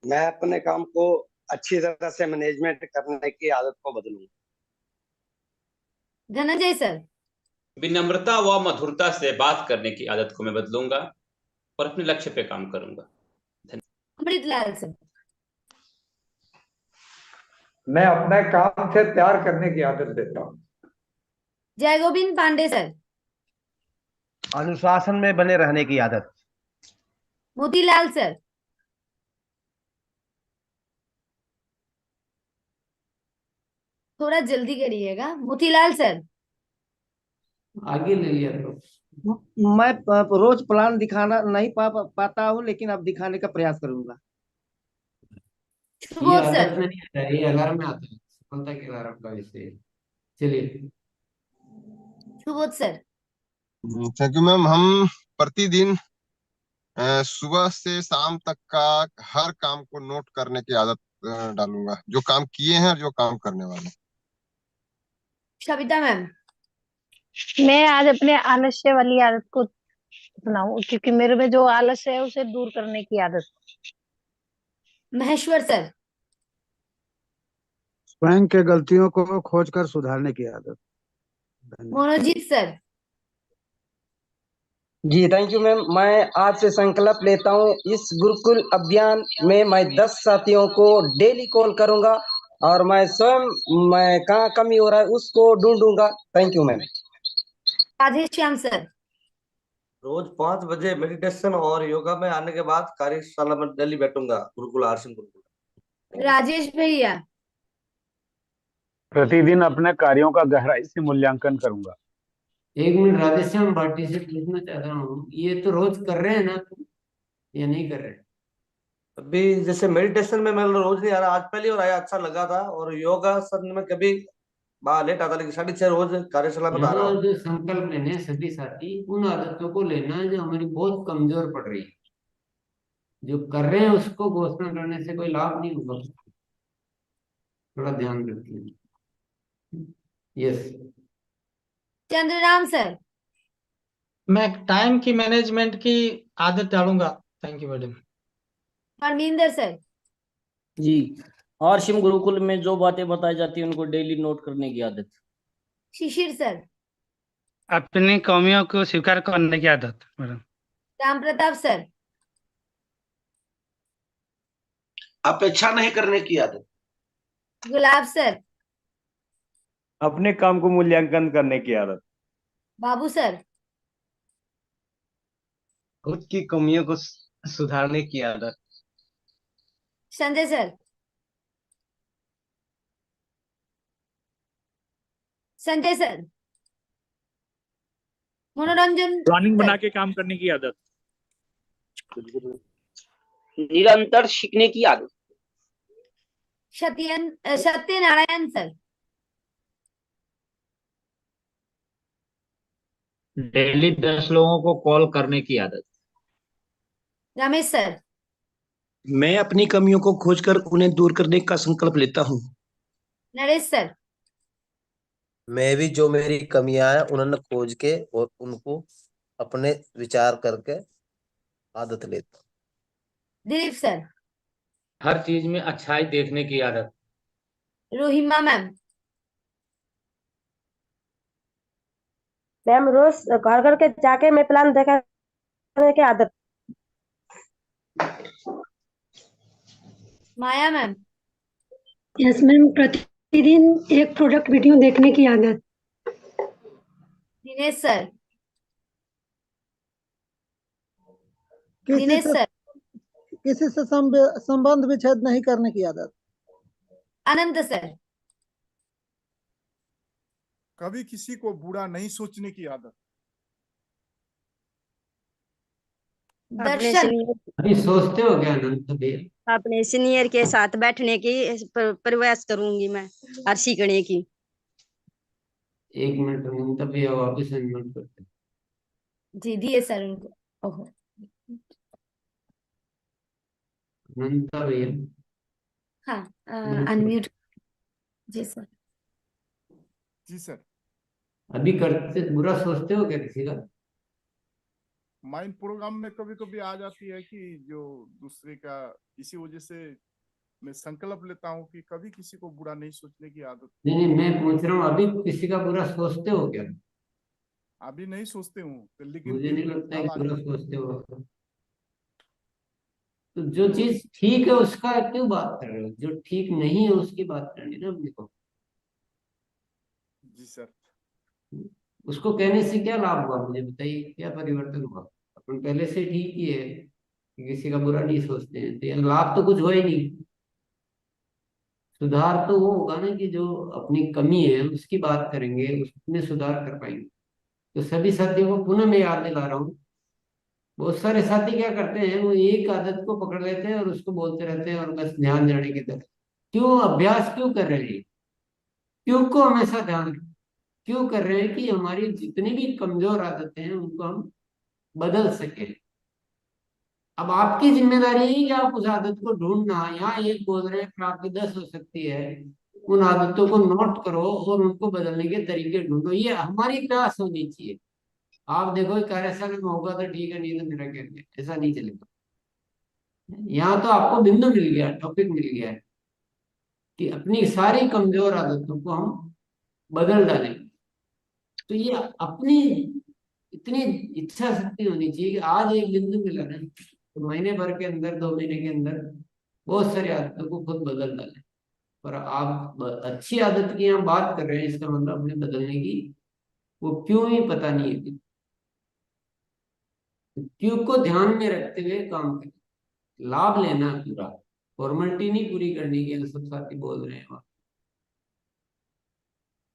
मैं अपने काम को अच्छी तरह से मैनेजमेंट करने की आदत को बदलूंगा। धनंजय सर। विनम्रता व मधुरता से बात करने की आदत को मैं बदलूंगा और अपने लक्ष्य पे काम करूंगा। अमृतलाल सर। मैं अपने काम से प्यार करने की आदत देता हूँ। जय गोविंद पांडे सर। अनुशासन में बने रहने की आदत। मोतीलाल सर। थोड़ा जल्दी करिएगा मोतीलाल सर। आगे ले लिया तो। मैं रोज प्लान दिखाना नहीं पाता हूँ, लेकिन अब दिखाने का प्रयास करूंगा। ये सुबोध आदत सर। में नहीं आता है, ये अलार्म में आता है, सफलता के अलार्म का विषय है। चलिए, Subodh sir. Thank you ma'am. हम प्रतिदिन सुबह से शाम तक का हर काम को नोट करने की आदत डालूंगा, जो काम किए हैं और जो काम करने वाले हैं। सविता मैम। मैं आज अपने आलस्य वाली आदत को अपनाऊं, क्योंकि मेरे में जो आलस्य है उसे दूर करने की आदत। महेश्वर सर। स्वयं के गलतियों को खोजकर सुधारने की आदत। मनोजीत सर। जी थैंक यू मैम। मैं आज से संकल्प लेता हूँ, इस गुरुकुल अभियान में मैं 10 साथियों को डेली कॉल करूंगा और मैं स्वयं मैं कहाँ कमी हो रहा है उसको ढूंढूंगा। Thank you ma'am. Radhe Shyam sir. रोज 5 बजे मेडिटेशन और योगा में आने के बाद कार्यशाला में दिल्ली बैठूंगा, गुरुकुल आरसीएम गुरुकुल। राजेश भैया। प्रतिदिन अपने कार्यों का गहराई से मूल्यांकन करूंगा। एक मिनट, राधेश्याम भाटी से पूछना चाह रहा हूँ, ये तो रोज कर रहे हैं ना तुम, या नहीं कर रहे? अभी जैसे मेडिटेशन में मैं रोज नहीं आ रहा, आज पहली बार आया, अच्छा लगा था। और योगा सर में कभी लेट आता, लेकिन 6:30 रोज कार्यशाला में आ रहा यहाँ हूँ। जो संकल्प लेने हैं सभी साथी, उन आदतों को लेना है जो हमारी बहुत कमजोर पड़ रही है। जो कर रहे हैं उसको घोषणा करने से कोई लाभ नहीं होगा, थोड़ा ध्यान रखिए। यस। चंद्रराम सर। मैं टाइम की मैनेजमेंट की आदत डालूंगा। Thank you madam. Parminder sir. जी, आरसीएम गुरुकुल में जो बातें बताई जाती है उनको डेली नोट करने की आदत। शिशिर सर। अपनी कमियों को स्वीकार करने की आदत मैडम। राम प्रताप सर। अपेक्षा नहीं करने की आदत। गुलाब सर। अपने काम को मूल्यांकन करने की आदत। बाबू सर। खुद की कमियों को सुधारने की आदत। संजय सर। संजय सर। मनोरंजन प्लानिंग सर। बना के काम करने की आदत। निरंतर सीखने की आदत। सत्यनारायण सर। डेली 10 लोगों को कॉल करने की आदत। रमेश सर। मैं अपनी कमियों को खोजकर उन्हें दूर करने का संकल्प लेता हूँ। नरेश सर। मैं भी जो मेरी कमियां हैं उन्होंने खोज के और उनको अपने विचार करके आदत लेता हूँ। दिलीप सर। हर चीज में अच्छाई देखने की आदत। रोहिमा मैम। मैम रोज घर घर के जाके मैं प्लान देखने की आदत। माया मैम। यस मैम, प्रतिदिन एक प्रोडक्ट वीडियो देखने की आदत। दिनेश सर। किसी दिनेश से सर। किसी से संबंध विच्छेद नहीं करने की आदत। अनंत सर। कभी किसी को बुरा नहीं सोचने की आदत। दर्शन। अभी सोचते हो क्या अनंत भैया? अपने सीनियर के साथ बैठने की प्रयास करूंगी मैं और सीखने की। एक मिनट अनंत भैया वापिस अनम्यूट करते। जी दिए सर उनको। ओहो। अनंत भैया। हाँ अनम्यूट। जी सर। जी सर। अभी करते बुरा सोचते हो क्या किसी का? माइंड प्रोग्राम में कभी कभी आ जाती है कि जो दूसरे का, इसी वजह से मैं संकल्प लेता हूँ कि कभी किसी को बुरा नहीं सोचने की आदत। नहीं नहीं, मैं पूछ रहा हूँ अभी किसी का बुरा सोचते हो क्या? अभी नहीं सोचते हूँ, लेकिन मुझे दिल नहीं में लगता है ख्याल कि आ बुरा जाता है। सोचते हो। तो जो चीज ठीक है उसका क्यों बात कर रहे हो? जो ठीक नहीं है उसकी बात करनी ना अपने को। जी सर। उसको कहने से क्या लाभ हुआ, मुझे बताइए, क्या परिवर्तन हुआ? अपन पहले से ठीक ही है कि किसी का बुरा नहीं सोचते हैं, तो यार लाभ तो कुछ हुआ ही नहीं। सुधार तो वो होगा ना कि जो अपनी कमी है उसकी बात करेंगे, उसमें सुधार कर पाएंगे। तो सभी साथियों को पुनः मैं याद दिला रहा हूँ, बहुत सारे साथी क्या करते हैं, वो एक आदत को पकड़ लेते हैं और उसको बोलते रहते हैं और बस ध्यान जाने की तरफ। क्यों अभ्यास क्यों कर रहे हैं? क्यों को हमेशा ध्यान क्यों कर रहे हैं कि हमारी जितनी भी कमजोर आदतें हैं उनको हम बदल सके। अब आपकी जिम्मेदारी है कि आप उस आदत को ढूंढना। यहाँ एक बोल रहे हैं कि आपकी 10 हो सकती है, उन आदतों को नोट करो और उनको बदलने के तरीके ढूंढो। ये हमारी प्रयास होनी चाहिए। आप देखो कार्यशाला में होगा तो ठीक है, नहीं तो मेरा क्या है, ऐसा नहीं चलेगा। यहाँ तो आपको बिंदु मिल गया, टॉपिक मिल गया है कि अपनी सारी कमजोर आदतों को हम बदल डालें। तो ये अपनी इतनी इच्छा शक्ति होनी चाहिए कि आज एक बिंदु मिला ना, तो महीने भर के अंदर, 2 महीने के अंदर बहुत सारी आदतों को खुद बदल डालें। और आप अच्छी आदत की हम बात कर रहे हैं, इसका मतलब अपने बदलने की वो क्यों ही पता नहीं है। क्यों को ध्यान में रखते हुए काम करें, लाभ लेना है पूरा, फॉर्मेलिटी नहीं पूरी करनी की सब साथी बोल रहे हैं।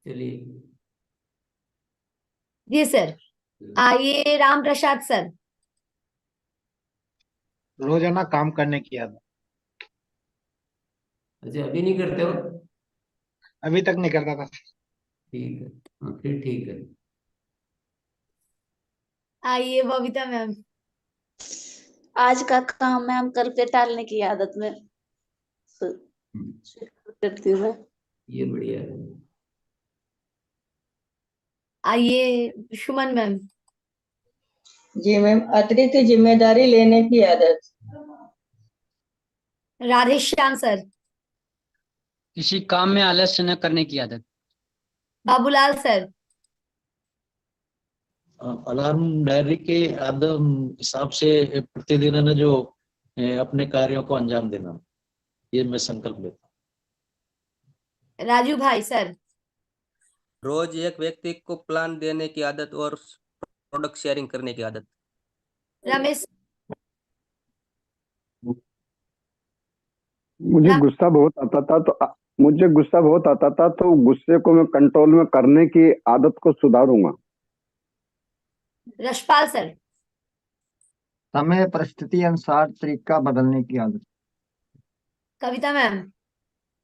चलिए जी सर। आइए राम प्रसाद सर। रोजाना काम करने की आदत। अच्छा, अभी नहीं करते हो? अभी तक नहीं करता था। ठीक है, हाँ फिर ठीक है। आइए बबीता मैम। आज का काम मैम कल पे टालने की आदत में करती हूँ मैं। ये बढ़िया है। आइए सुमन मैम। जी मैम, अतिरिक्त जिम्मेदारी लेने की आदत। राधेश्याम सर। किसी काम में आलस्य न करने की आदत। बाबूलाल सर। अलार्म डायरी के आदम हिसाब से प्रतिदिन है ना जो अपने कार्यों को अंजाम देना, ये मैं संकल्प लेता हूँ। राजू भाई सर। रोज एक व्यक्ति को प्लान देने की आदत और प्रोडक्ट शेयरिंग करने की आदत। रमेश। मुझे गुस्सा बहुत आता था तो गुस्से को मैं कंट्रोल में करने की आदत को सुधारूंगा। रशपाल सर। समय परिस्थिति अनुसार तरीका बदलने की आदत। कविता मैम।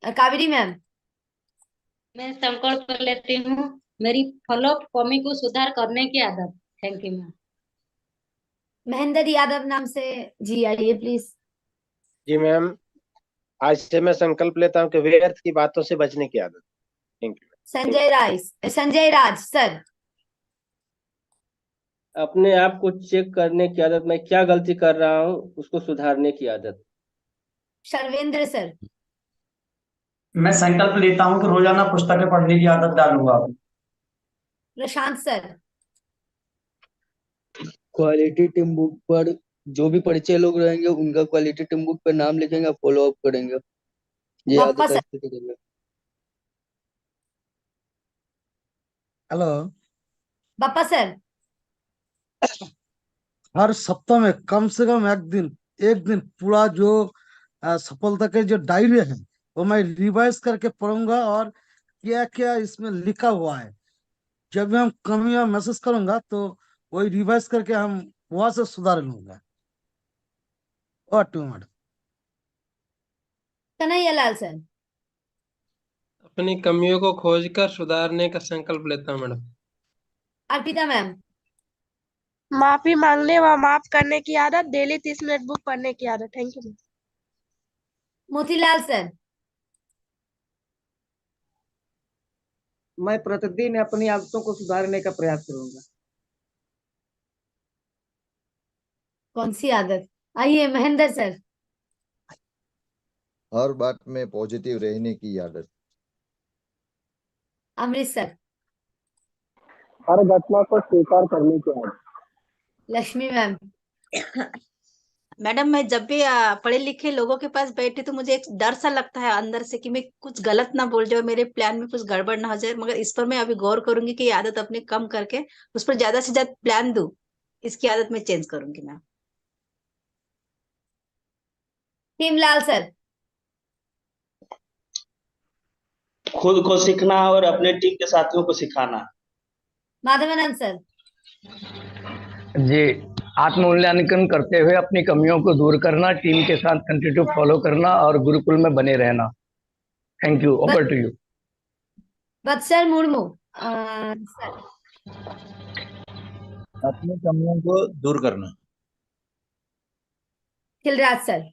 कावेरी मैम। मैं संकल्प लेती हूँ मेरी फॉलो कमी को सुधार करने की आदत। Thank you ma'am. Mahendra Yadav नाम से जी आइए प्लीज। जी मैम, आज से मैं संकल्प लेता हूँ कि व्यर्थ की बातों से बचने की आदत। Thank you. Sanjay Raj sir. अपने आप को चेक करने की आदत, मैं क्या गलती कर रहा हूँ उसको सुधारने की आदत। शर्वेंद्र सर। मैं संकल्प लेता हूँ कि रोजाना पुस्तकें पढ़ने की आदत डालूंगा। प्रशांत सर। क्वालिटी टीम बुक पर जो भी परिचय लोग रहेंगे उनका क्वालिटी टीम बुक पर नाम लिखेंगे, फॉलो अप करेंगे। ये आदत बाप्पा सर। ऐसे करेंगे। हेलो। बाप्पा सर। हर सप्ताह में कम से कम एक दिन पूरा जो सफलता के जो डायरी है वो मैं रिवाइज करके पढ़ूंगा और क्या क्या इसमें लिखा हुआ है। जब भी हम कमियां महसूस करूंगा तो वही रिवाइज करके हम वहां से सुधार लूंगा। और टू मैडम। कन्हैयालाल सर। अपनी कमियों को खोजकर सुधारने का संकल्प लेता हूँ मैडम। अर्पिता मैम। माफी मांगने व माफ करने की आदत। डेली 30 मिनट बुक पढ़ने की आदत। Thank you. मोतीलाल सर। मैं प्रतिदिन अपनी आदतों को सुधारने का प्रयास करूंगा। कौन सी आदत? आइए महेंद्र सर। हर बात में पॉजिटिव रहने की आदत। अमृत सर। हर घटना को स्वीकार करने की आदत। लक्ष्मी मैम। मैडम, मैं जब भी पढ़े लिखे लोगों के पास बैठी तो मुझे एक डर सा लगता है अंदर से कि मैं कुछ गलत ना बोल जाऊं, मेरे प्लान में कुछ गड़बड़ ना हो जाए। मगर इस पर मैं अभी गौर करूंगी कि ये आदत अपनी कम करके उस पर ज्यादा से ज्यादा प्लान दूं। इसकी आदत मैं चेंज करूंगी मैम। हेमलाल सर। खुद को सीखना और अपने टीम के साथियों को सिखाना। माधवानंद सर। जी, आत्ममूल्यांकन करते हुए अपनी कमियों को दूर करना, टीम के साथ कंटिन्यू फॉलो करना और गुरुकुल में बने रहना। Thank you. Over to you. Vatsal Murmu sir. अपनी कमियों को दूर करना। खिलराज सर।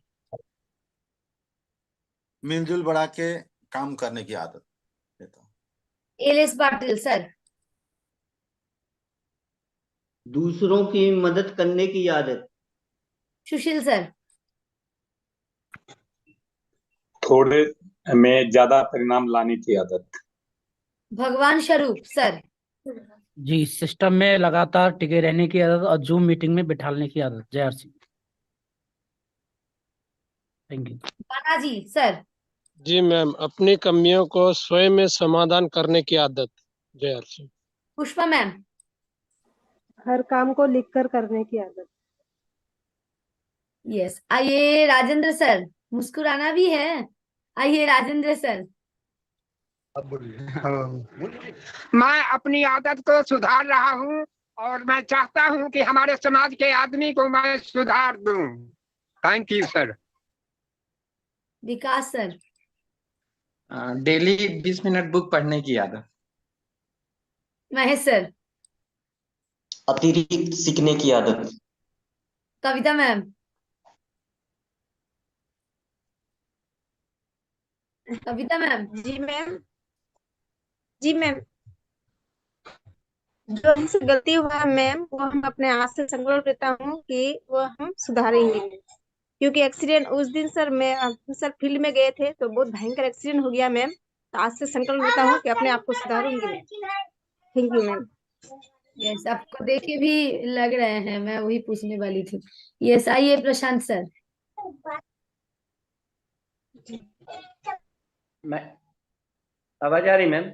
मिलजुल बढ़ा के काम करने की आदत लेता हूँ। Alice Patil sir. दूसरों की मदद करने की आदत। सुशील सर। थोड़े में ज्यादा परिणाम लाने की आदत। भगवान स्वरूप सर। जी, सिस्टम में लगातार टिके रहने की आदत और जूम मीटिंग में बिठाने की आदत। जय RC. Thank you. Balaji sir. जी मैम, अपनी कमियों को स्वयं में समाधान करने की आदत। जय आरसी। पुष्पा मैम। हर काम को लिखकर करने की आदत। यस। आइए राजेंद्र सर, मुस्कुराना भी है। आइए राजेंद्र सर। मैं अपनी आदत को सुधार रहा हूँ और मैं चाहता हूँ कि हमारे समाज के आदमी को मैं सुधार दूं। Thank you sir. Vikas sir. Daily 20 minute book पढ़ने की आदत। महेश सर। अतिरिक्त सीखने की आदत। कविता मैम। कविता मैम। जी मैम। जी मैम, जो हमसे गलती हुआ है मैम, वो हम अपने आप से संकल्प लेता हूँ कि वो हम सुधारेंगे। क्योंकि एक्सीडेंट उस दिन सर हम सर फील्ड में गए थे तो बहुत भयंकर एक्सीडेंट हो गया मैम। तो आज से संकल्प लेता हूँ कि अपने आप को सुधारूंगी। Thank you ma'am. यस, आपको देखे भी लग रहे हैं, मैं वही पूछने वाली थी। यस, आइए प्रशांत सर। मैं आवाज आ रही मैम?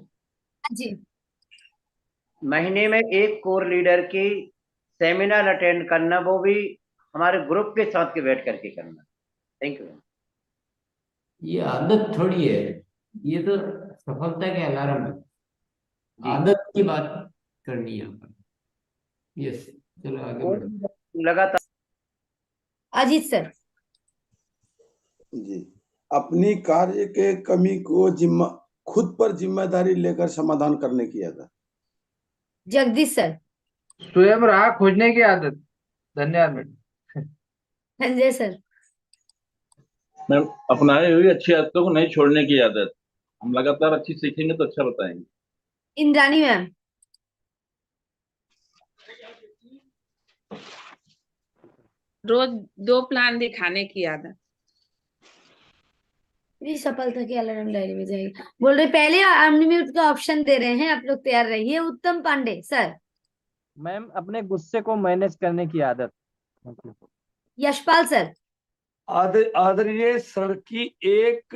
जी। महीने में एक कोर लीडर की सेमिनार अटेंड करना, वो भी हमारे ग्रुप के साथ के बैठ करके करना। Thank you. ये आदत थोड़ी है, ये तो सफलता के अलार्म है। आदत की बात करनी है। यस, चलो आगे बढ़ो। लगातार। अजीत सर। जी, अपनी कार्य के कमी को खुद पर जिम्मेदारी लेकर समाधान करने की आदत। जगदीश सर। स्वयं राह खोजने की आदत। धन्यवाद मैडम। संजय सर। मैम, अपनाई हुई अच्छी आदतों को नहीं छोड़ने की आदत। हम लगातार अच्छी सीखेंगे तो अच्छा बताएंगे। इंद्रानी मैम। रोज 2 प्लान दिखाने की आदत। ये सफलता की अलार्म डायरी में जाएगी। बोल रहे पहले अनम्यूट का ऑप्शन दे रहे हैं, आप लोग तैयार रहिए। उत्तम पांडे सर। मैम, अपने गुस्से को मैनेज करने की आदत। यशपाल सर। आदरणीय सर की एक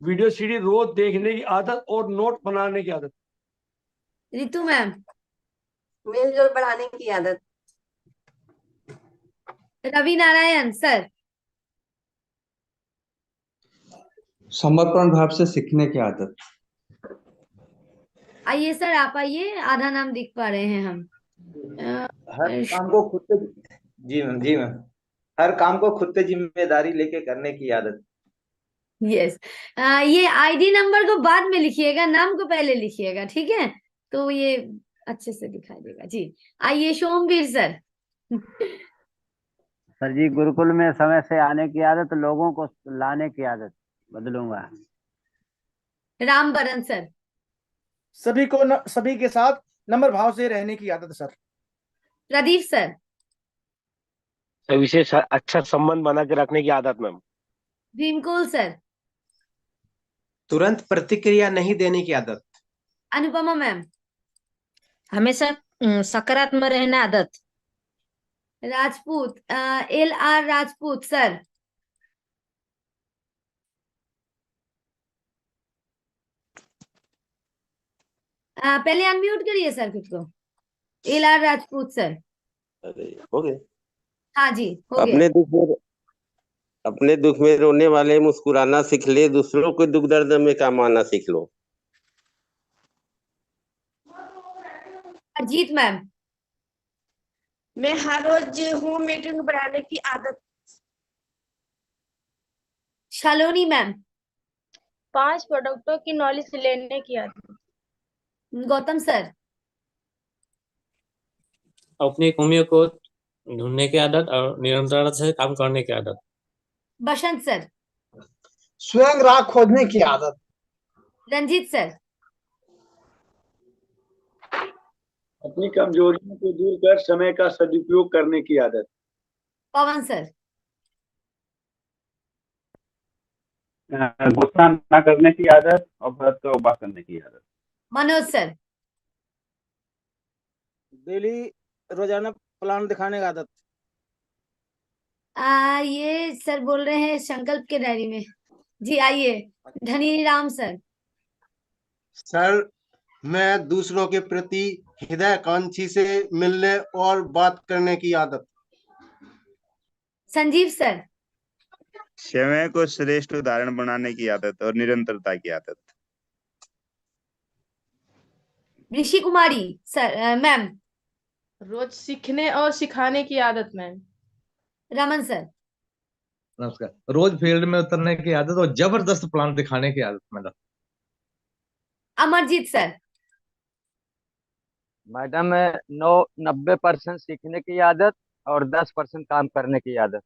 वीडियो सीडी रोज देखने की आदत और नोट बनाने की आदत। रितु मैम। मेलजोल बढ़ाने की आदत। रवि नारायण सर। समर्पण भाव से सीखने की आदत। आइए सर, आप आइए। आधा नाम दिख पा रहे हैं हम। हर काम को खुद से। जी मैम, जी मैम। हर काम को खुद से जिम्मेदारी लेके करने की आदत। यस। ये आईडी नंबर को बाद में लिखिएगा, नाम को पहले लिखिएगा, ठीक है? तो ये अच्छे से दिखाई देगा। जी, आइए सोमवीर सर। सर जी, गुरुकुल में समय से आने की आदत, लोगों को लाने की आदत बदलूंगा। राम बरन सर। सभी के साथ नम्र भाव से रहने की आदत सर। प्रदीप सर। सभी से अच्छा संबंध बना के रखने की आदत मैम। भीमकोल सर। तुरंत प्रतिक्रिया नहीं देने की आदत। अनुपमा मैम। हमेशा सकारात्मक रहना आदत। Rajput LR Rajput sir. पहले अनम्यूट करिए सर खुद को। LR Rajput sir. अरे हो गए। हाँ जी, हो गया। अपने दुख में रोने वाले मुस्कुराना सीख ले, दूसरों को दुख दर्द में काम आना सीख लो। अजीत मैम। मैं हर रोज होम मीटिंग बनाने की आदत। शालोनी मैम। 5 प्रोडक्टों की नॉलेज लेने की आदत। गौतम सर। अपनी कमियों को ढूंढने की आदत और निरंतरता से काम करने की आदत। बसंत सर। स्वयं राह खोजने की आदत। रंजीत सर। अपनी कमजोरियों को दूर कर समय का सदुपयोग करने की आदत। पवन सर। गुस्सा ना करने की आदत और व्रत का उपवास करने की आदत। मनोज सर। डेली रोजाना प्लान दिखाने की आदत। ये सर बोल रहे हैं संकल्प के डायरी में। जी आइए धनी राम सर। सर, मैं दूसरों के प्रति हृदयकांक्षी से मिलने और बात करने की आदत। संजीव सर। समय को श्रेष्ठ उदाहरण बनाने की आदत और निरंतरता की आदत। ऋषि कुमारी सर मैम। रोज सीखने और सिखाने की आदत मैम। रमन सर। नमस्कार। रोज फील्ड में उतरने की आदत और जबरदस्त प्लान दिखाने की आदत मैडम। अमरजीत सर। मैडम 90% सीखने की आदत और 10% काम करने की आदत।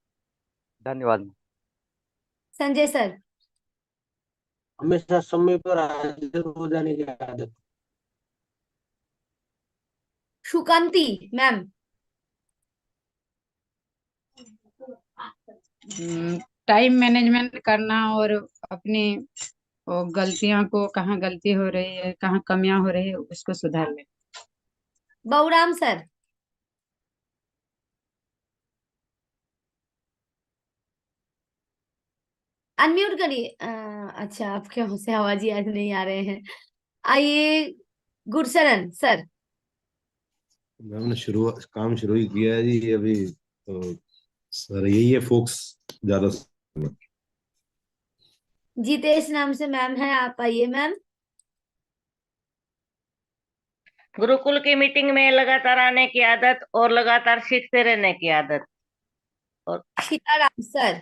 धन्यवाद। संजय सर। हमेशा समय पर हाजिर हो जाने की आदत। सुकांती मैम। टाइम मैनेजमेंट करना और अपनी गलतियों को, कहाँ गलती हो रही है, कहाँ कमियां हो रही है, उसको सुधार ले। बहुराम सर। अनम्यूट करिए। अच्छा आपके वहां से आवाज ही आज नहीं आ रहे हैं। आइए गुरशरण सर। हमने काम शुरू ही किया है जी अभी, तो सर यही है फोकस ज्यादा। जितेश नाम से मैम है, आप आइए मैम। गुरुकुल की मीटिंग में लगातार आने की आदत और लगातार सीखते रहने की आदत। और सीताराम सर।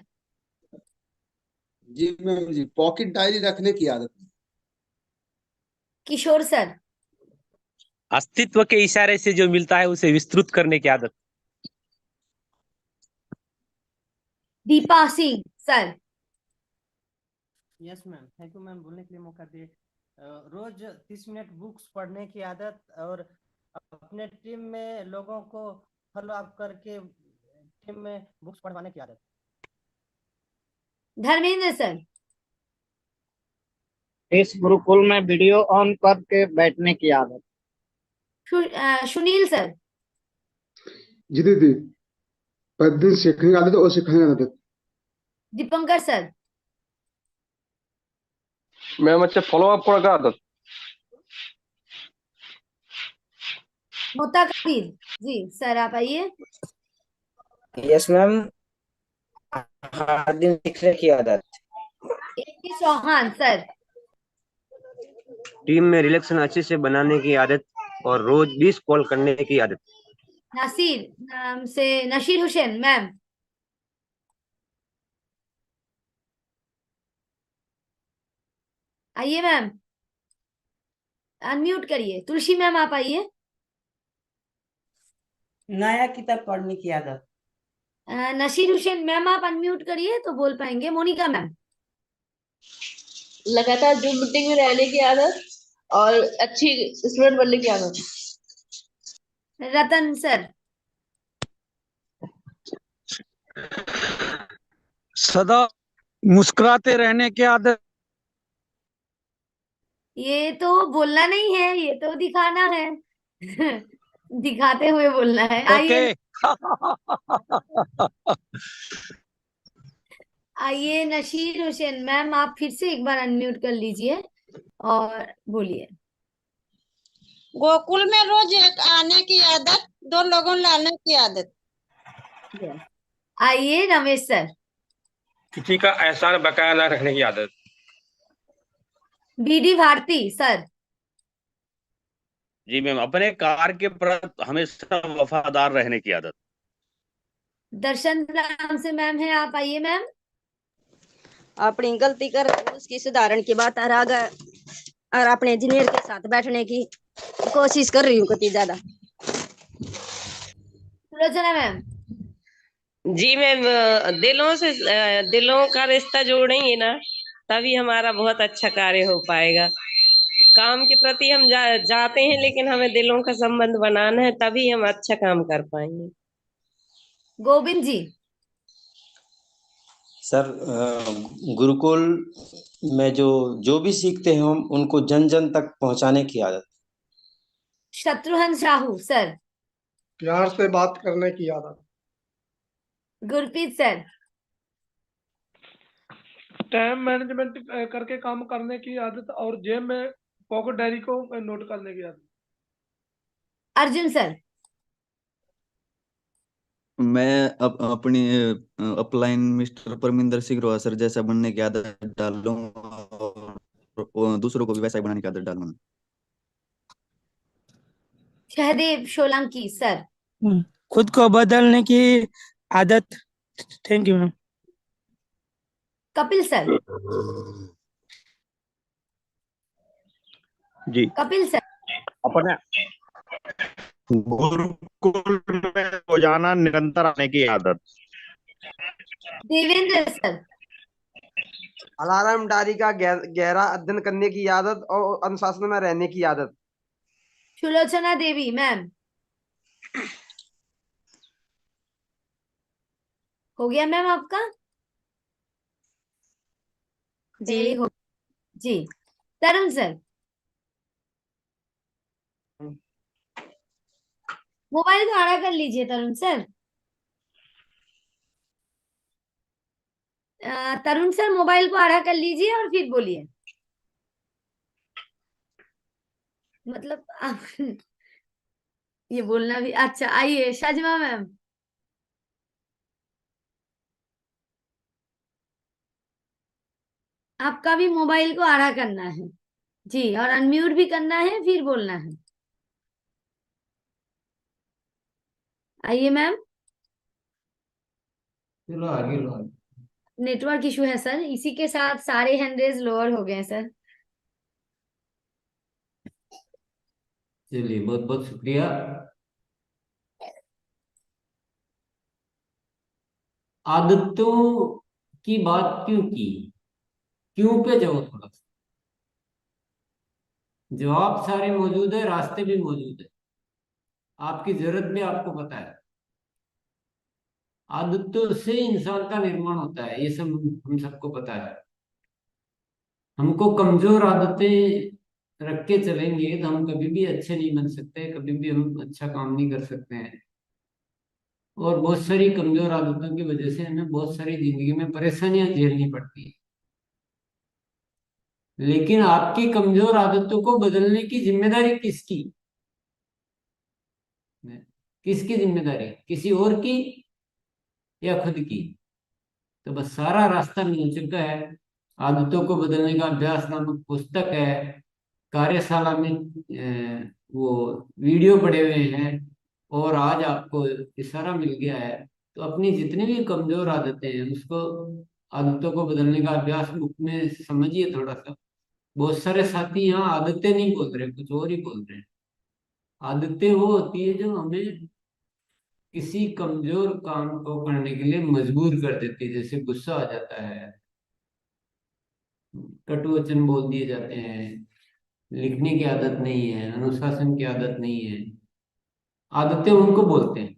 जी मैम जी, पॉकेट डायरी रखने की आदत। किशोर सर। अस्तित्व के इशारे से जो मिलता है उसे विस्तृत करने की आदत। Deepa Singh sir. Yes ma'am, thank you ma'am बोलने के लिए मौका दिए। रोज 30 मिनट बुक्स पढ़ने की आदत और अपने टीम में लोगों को फॉलो अप करके टीम में बुक्स पढ़वाने की आदत। धर्मेंद्र सर। इस गुरुकुल में वीडियो ऑन करके बैठने की आदत। सुनील सर। जी दीदी, प्रतिदिन सीखने की आदत और सिखाने की आदत। दीपंकर सर। मैम अच्छा फॉलो अप করার आदत। मोता कबीर जी सर, आप आइए। यस मैम, हर दिन सीखने की आदत। AK Chauhan sir. टीम में रिलेक्शन अच्छे से बनाने की आदत और रोज 20 कॉल करने की आदत। नासिर नाम से नशीर हुसैन मैम। आइए मैम, अनम्यूट करिए। तुलसी मैम आप आइए। नया किताब पढ़ने की आदत। नशीर हुसैन मैम आप अनम्यूट करिए तो बोल पाएंगे। मोनिका मैम। लगातार जूम मीटिंग में रहने की आदत और अच्छी स्टूडेंट बनने की आदत। रतन सर। सदा मुस्कुराते रहने की आदत। ये तो बोलना नहीं है, ये तो दिखाना है। दिखाते हुए बोलना है। आइए आइए नशीर हुसैन मैम, आप फिर से एक बार अनम्यूट कर लीजिए और बोलिए। गोकुल में रोज एक आने की आदत, 2 लोगों लाने की आदत। आइए रमेश सर। किसी का एहसान बकाया न रखने की आदत। BD Bharati sir. जी मैम, अपने कार्य के प्रति हमेशा वफादार रहने की आदत। दर्शन नाम से मैम है, आप आइए मैम। अपनी गलती कर उसकी सुधारण की बात और अपने इंजीनियर के साथ बैठने की कोशिश कर रही हूँ कति ज्यादा। सुलोचना मैम। जी मैम, दिलों का रिश्ता जोड़ेंगे ना तभी हमारा बहुत अच्छा कार्य हो पाएगा। काम के प्रति हम जाते हैं, लेकिन हमें दिलों का संबंध बनाना है, तभी हम अच्छा काम कर पाएंगे। गोविंद जी। सर गुरुकुल में जो जो भी सीखते हैं हम उनको जन जन तक पहुंचाने की आदत। शत्रुघ्न साहू सर। प्यार से बात करने की आदत। गुरप्रीत सर। टाइम मैनेजमेंट करके काम करने की आदत और जेब में पॉकेट डायरी को नोट करने की आदत। अर्जुन सर। मैं अपनी अपलाइन मिस्टर परमिंदर सिंह रोहा सर जैसा बनने की आदत डाल लूंगा और दूसरों को भी वैसा ही बनाने की आदत डालूंगा। सहदेव सोलंकी सर। खुद को बदलने की आदत। Thank you ma'am. Kapil sir. जी कपिल सर। अपने गुरुकुल में रोजाना निरंतर आने की आदत। देवेंद्र सर। अलार्म डायरी का गहरा अध्ययन करने की आदत और अनुशासन में रहने की आदत। सुलोचना देवी मैम। हो गया मैम आपका? जी हो जी। तरुण सर। मोबाइल को आड़ा कर लीजिए तरुण सर। तरुण सर मोबाइल को आड़ा कर लीजिए और फिर बोलिए। मतलब ये बोलना भी अच्छा। आइए शाजिमा मैम। आपका भी मोबाइल को आड़ा करना है जी, और अनम्यूट भी करना है, फिर बोलना है। आइए मैम। चलो आगे लो। नेटवर्क इशू है सर, इसी के साथ सारे हैंड रेज लोअर हो गए सर। चलिए बहुत बहुत शुक्रिया। आदतों की बात क्यों की, क्यों पे जाओ थोड़ा सा। जवाब सारे मौजूद है, रास्ते भी मौजूद है, आपकी जरूरत भी आपको पता है। आदतों से इंसान का निर्माण होता है, ये सब हम सबको पता है। हमको कमजोर आदतें रख के चलेंगे तो हम कभी भी अच्छे नहीं बन सकते, कभी भी हम अच्छा काम नहीं कर सकते हैं। और बहुत सारी कमजोर आदतों की वजह से हमें बहुत सारी जिंदगी में परेशानियां झेलनी पड़ती है। लेकिन आपकी कमजोर आदतों को बदलने की जिम्मेदारी किसकी? किसकी जिम्मेदारी? किसी और की या खुद की? तो बस सारा रास्ता मिल चुका है। आदतों को बदलने का अभ्यास नामक पुस्तक है, कार्यशाला में वो वीडियो पड़े हुए हैं, और आज आपको इशारा मिल गया है। तो अपनी जितनी भी कमजोर आदतें हैं उसको, आदतों को बदलने का अभ्यास बुक में समझिए थोड़ा सा। बहुत सारे साथी यहाँ आदतें नहीं बोल रहे, कुछ और ही बोल रहे हैं। आदतें वो होती है जो हमें किसी कमजोर काम को करने के लिए मजबूर कर देती है। जैसे गुस्सा आ जाता है, कटु वचन बोल दिए जाते हैं, लिखने की आदत नहीं है, अनुशासन की आदत नहीं है, आदतें उनको बोलते हैं।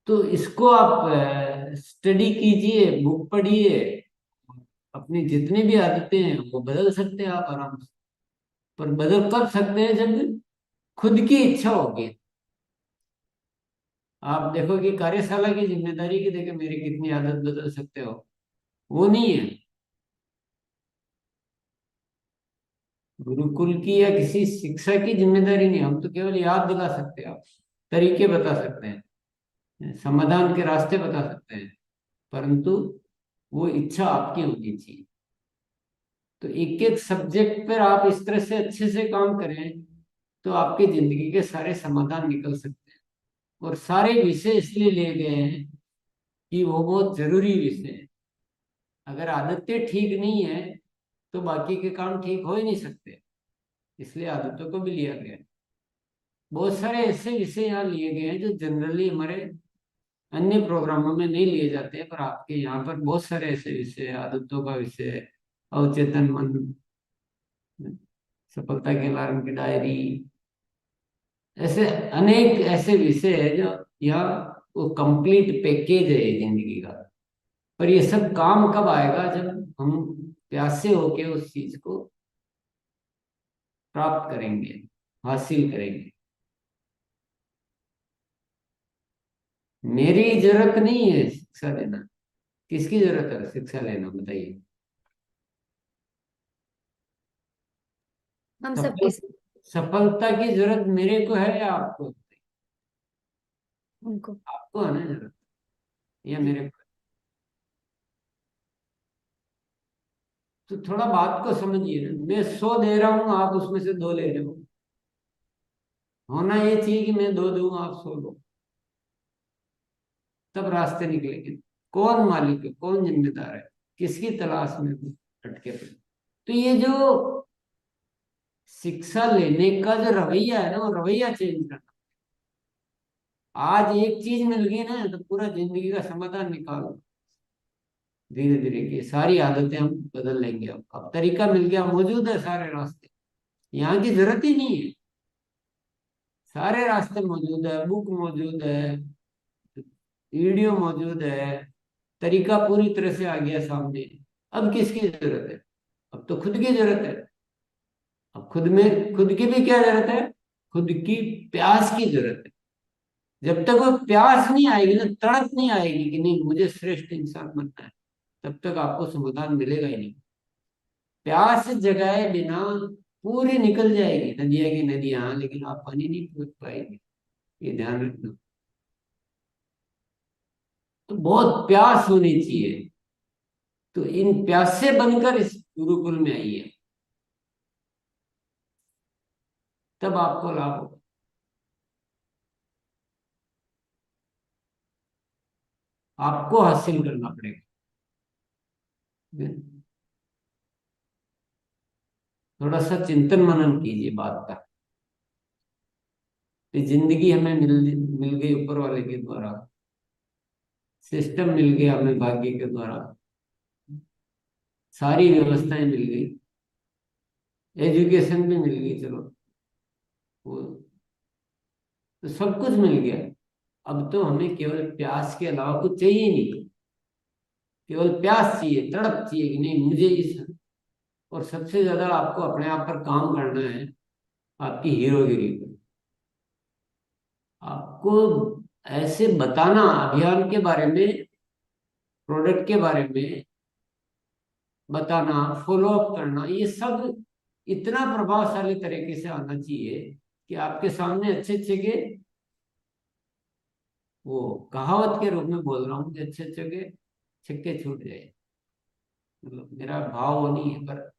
तो इसको आप स्टडी कीजिए, बुक पढ़िए, अपनी जितनी भी आदतें हैं वो बदल सकते हैं आप आराम से। पर बदल कब सकते हैं? जब खुद की इच्छा होगी। आप देखो कि कार्यशाला की जिम्मेदारी की देखे मेरी कितनी आदत बदल सकते हो, वो नहीं है। गुरुकुल की या किसी शिक्षा की जिम्मेदारी नहीं, हम तो केवल याद दिला सकते हैं, आप तरीके बता सकते हैं, समाधान के रास्ते बता सकते हैं, परंतु वो इच्छा आपकी होनी चाहिए। तो एक एक सब्जेक्ट पर आप इस तरह से अच्छे से काम करें तो आपकी जिंदगी के सारे समाधान निकल सकते हैं। और सारे विषय इसलिए ले गए हैं कि वो बहुत जरूरी विषय है। अगर आदतें ठीक नहीं है तो बाकी के काम ठीक हो ही नहीं सकते, इसलिए आदतों को भी लिया गया है। बहुत सारे ऐसे विषय यहाँ लिए गए हैं जो जनरली हमारे अन्य प्रोग्रामों में नहीं लिए जाते हैं, पर आपके यहाँ पर बहुत सारे ऐसे विषय, आदतों का विषय, अवचेतन मन, सफलता के अलार्म की डायरी, ऐसे अनेक ऐसे विषय है जो यहाँ वो कंप्लीट पैकेज है जिंदगी का। पर ये सब काम कब आएगा? जब हम प्यासे होके उस चीज को प्राप्त करेंगे, हासिल करेंगे। मेरी जरूरत नहीं है शिक्षा लेना, किसकी जरूरत है शिक्षा लेना बताइए? हम सबकी। सफलता की जरूरत मेरे को है या आपको? उनको। आपको है ना जरूरत, या मेरे को? तो थोड़ा बात को समझिए ना। मैं 100 दे रहा हूँ, आप उसमें से 2 ले रहे हो। होना ये चाहिए कि मैं 2 दूं, आप 100 दो, तब रास्ते निकलेंगे। कौन मालिक है, कौन जिम्मेदार है, किसकी तलाश में अटके पड़े? तो ये जो शिक्षा लेने का जो रवैया है ना, वो रवैया चेंज करना। आज एक चीज मिल गई ना तो पूरा जिंदगी का समाधान निकालो धीरे धीरे की सारी आदतें हम बदल लेंगे। अब तरीका मिल गया, मौजूद है सारे रास्ते, यहाँ की जरूरत ही नहीं है। सारे रास्ते मौजूद है, बुक मौजूद है, वीडियो मौजूद है, तरीका पूरी तरह से आ गया सामने। अब किसकी जरूरत है? अब तो खुद की जरूरत है। अब खुद में, खुद की भी क्या जरूरत है? खुद की प्यास की जरूरत है। जब तक वो प्यास नहीं आएगी ना, तड़प नहीं आएगी कि नहीं मुझे श्रेष्ठ इंसान बनना है, तब तक आपको समाधान मिलेगा ही नहीं। प्यास जगाए बिना पूरी निकल जाएगी नदियां की नदियां, लेकिन आप पानी नहीं पीच पाएंगे, ये ध्यान रखना। तो बहुत प्यास होनी चाहिए। तो इन प्यासे बनकर इस गुरुकुल में आइए, तब आपको लाभ होगा। आपको हासिल करना पड़ेगा। थोड़ा सा चिंतन मनन कीजिए बात का। ये जिंदगी हमें मिल गई ऊपर वाले के द्वारा, सिस्टम मिल गया हमें भाग्य के द्वारा, सारी व्यवस्थाएं मिल गई, एजुकेशन भी मिल गई, चलो वो तो सब कुछ मिल गया। अब तो हमें केवल प्यास के अलावा कुछ चाहिए नहीं, केवल प्यास चाहिए, तड़प चाहिए कि नहीं मुझे इस। और सबसे ज्यादा आपको अपने आप पर काम करना है, आपकी हीरोगिरी पर। आपको ऐसे बताना अभियान के बारे में, प्रोडक्ट के बारे में बताना, फॉलो अप करना, ये सब इतना प्रभावशाली तरीके से आना चाहिए कि आपके सामने अच्छे अच्छे के, वो कहावत के रूप में बोल रहा हूँ कि अच्छे अच्छे के छक्के छूट जाए। मतलब मेरा भाव वो नहीं है, पर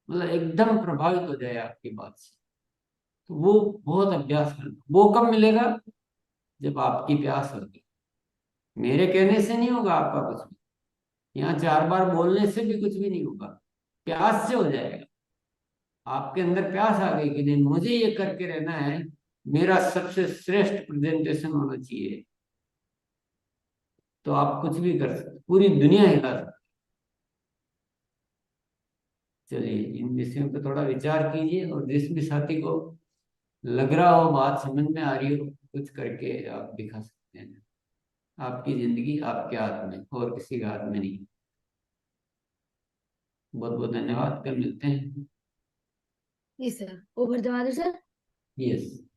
मतलब एकदम प्रभावित हो जाए आपकी बात से। तो वो बहुत अभ्यास करना। वो कब मिलेगा? जब आपकी प्यास होगी। मेरे कहने से नहीं होगा आपका कुछ भी, यहाँ 4 बार बोलने से भी कुछ भी नहीं होगा, प्यास से हो जाएगा। आपके अंदर प्यास आ गई कि नहीं मुझे ये करके रहना है, मेरा सबसे श्रेष्ठ प्रेजेंटेशन होना चाहिए, तो आप कुछ भी कर सकते, पूरी दुनिया हिला सकते। चलिए इन विषयों पर थोड़ा विचार कीजिए, और जिस भी साथी को लग रहा हो बात समझ में आ रही हो, कुछ करके आप दिखा सकते हैं। आपकी जिंदगी आपके हाथ में, और किसी के हाथ में नहीं। बहुत बहुत धन्यवाद, कल मिलते हैं। जी सर। ओवर दे सर। यस।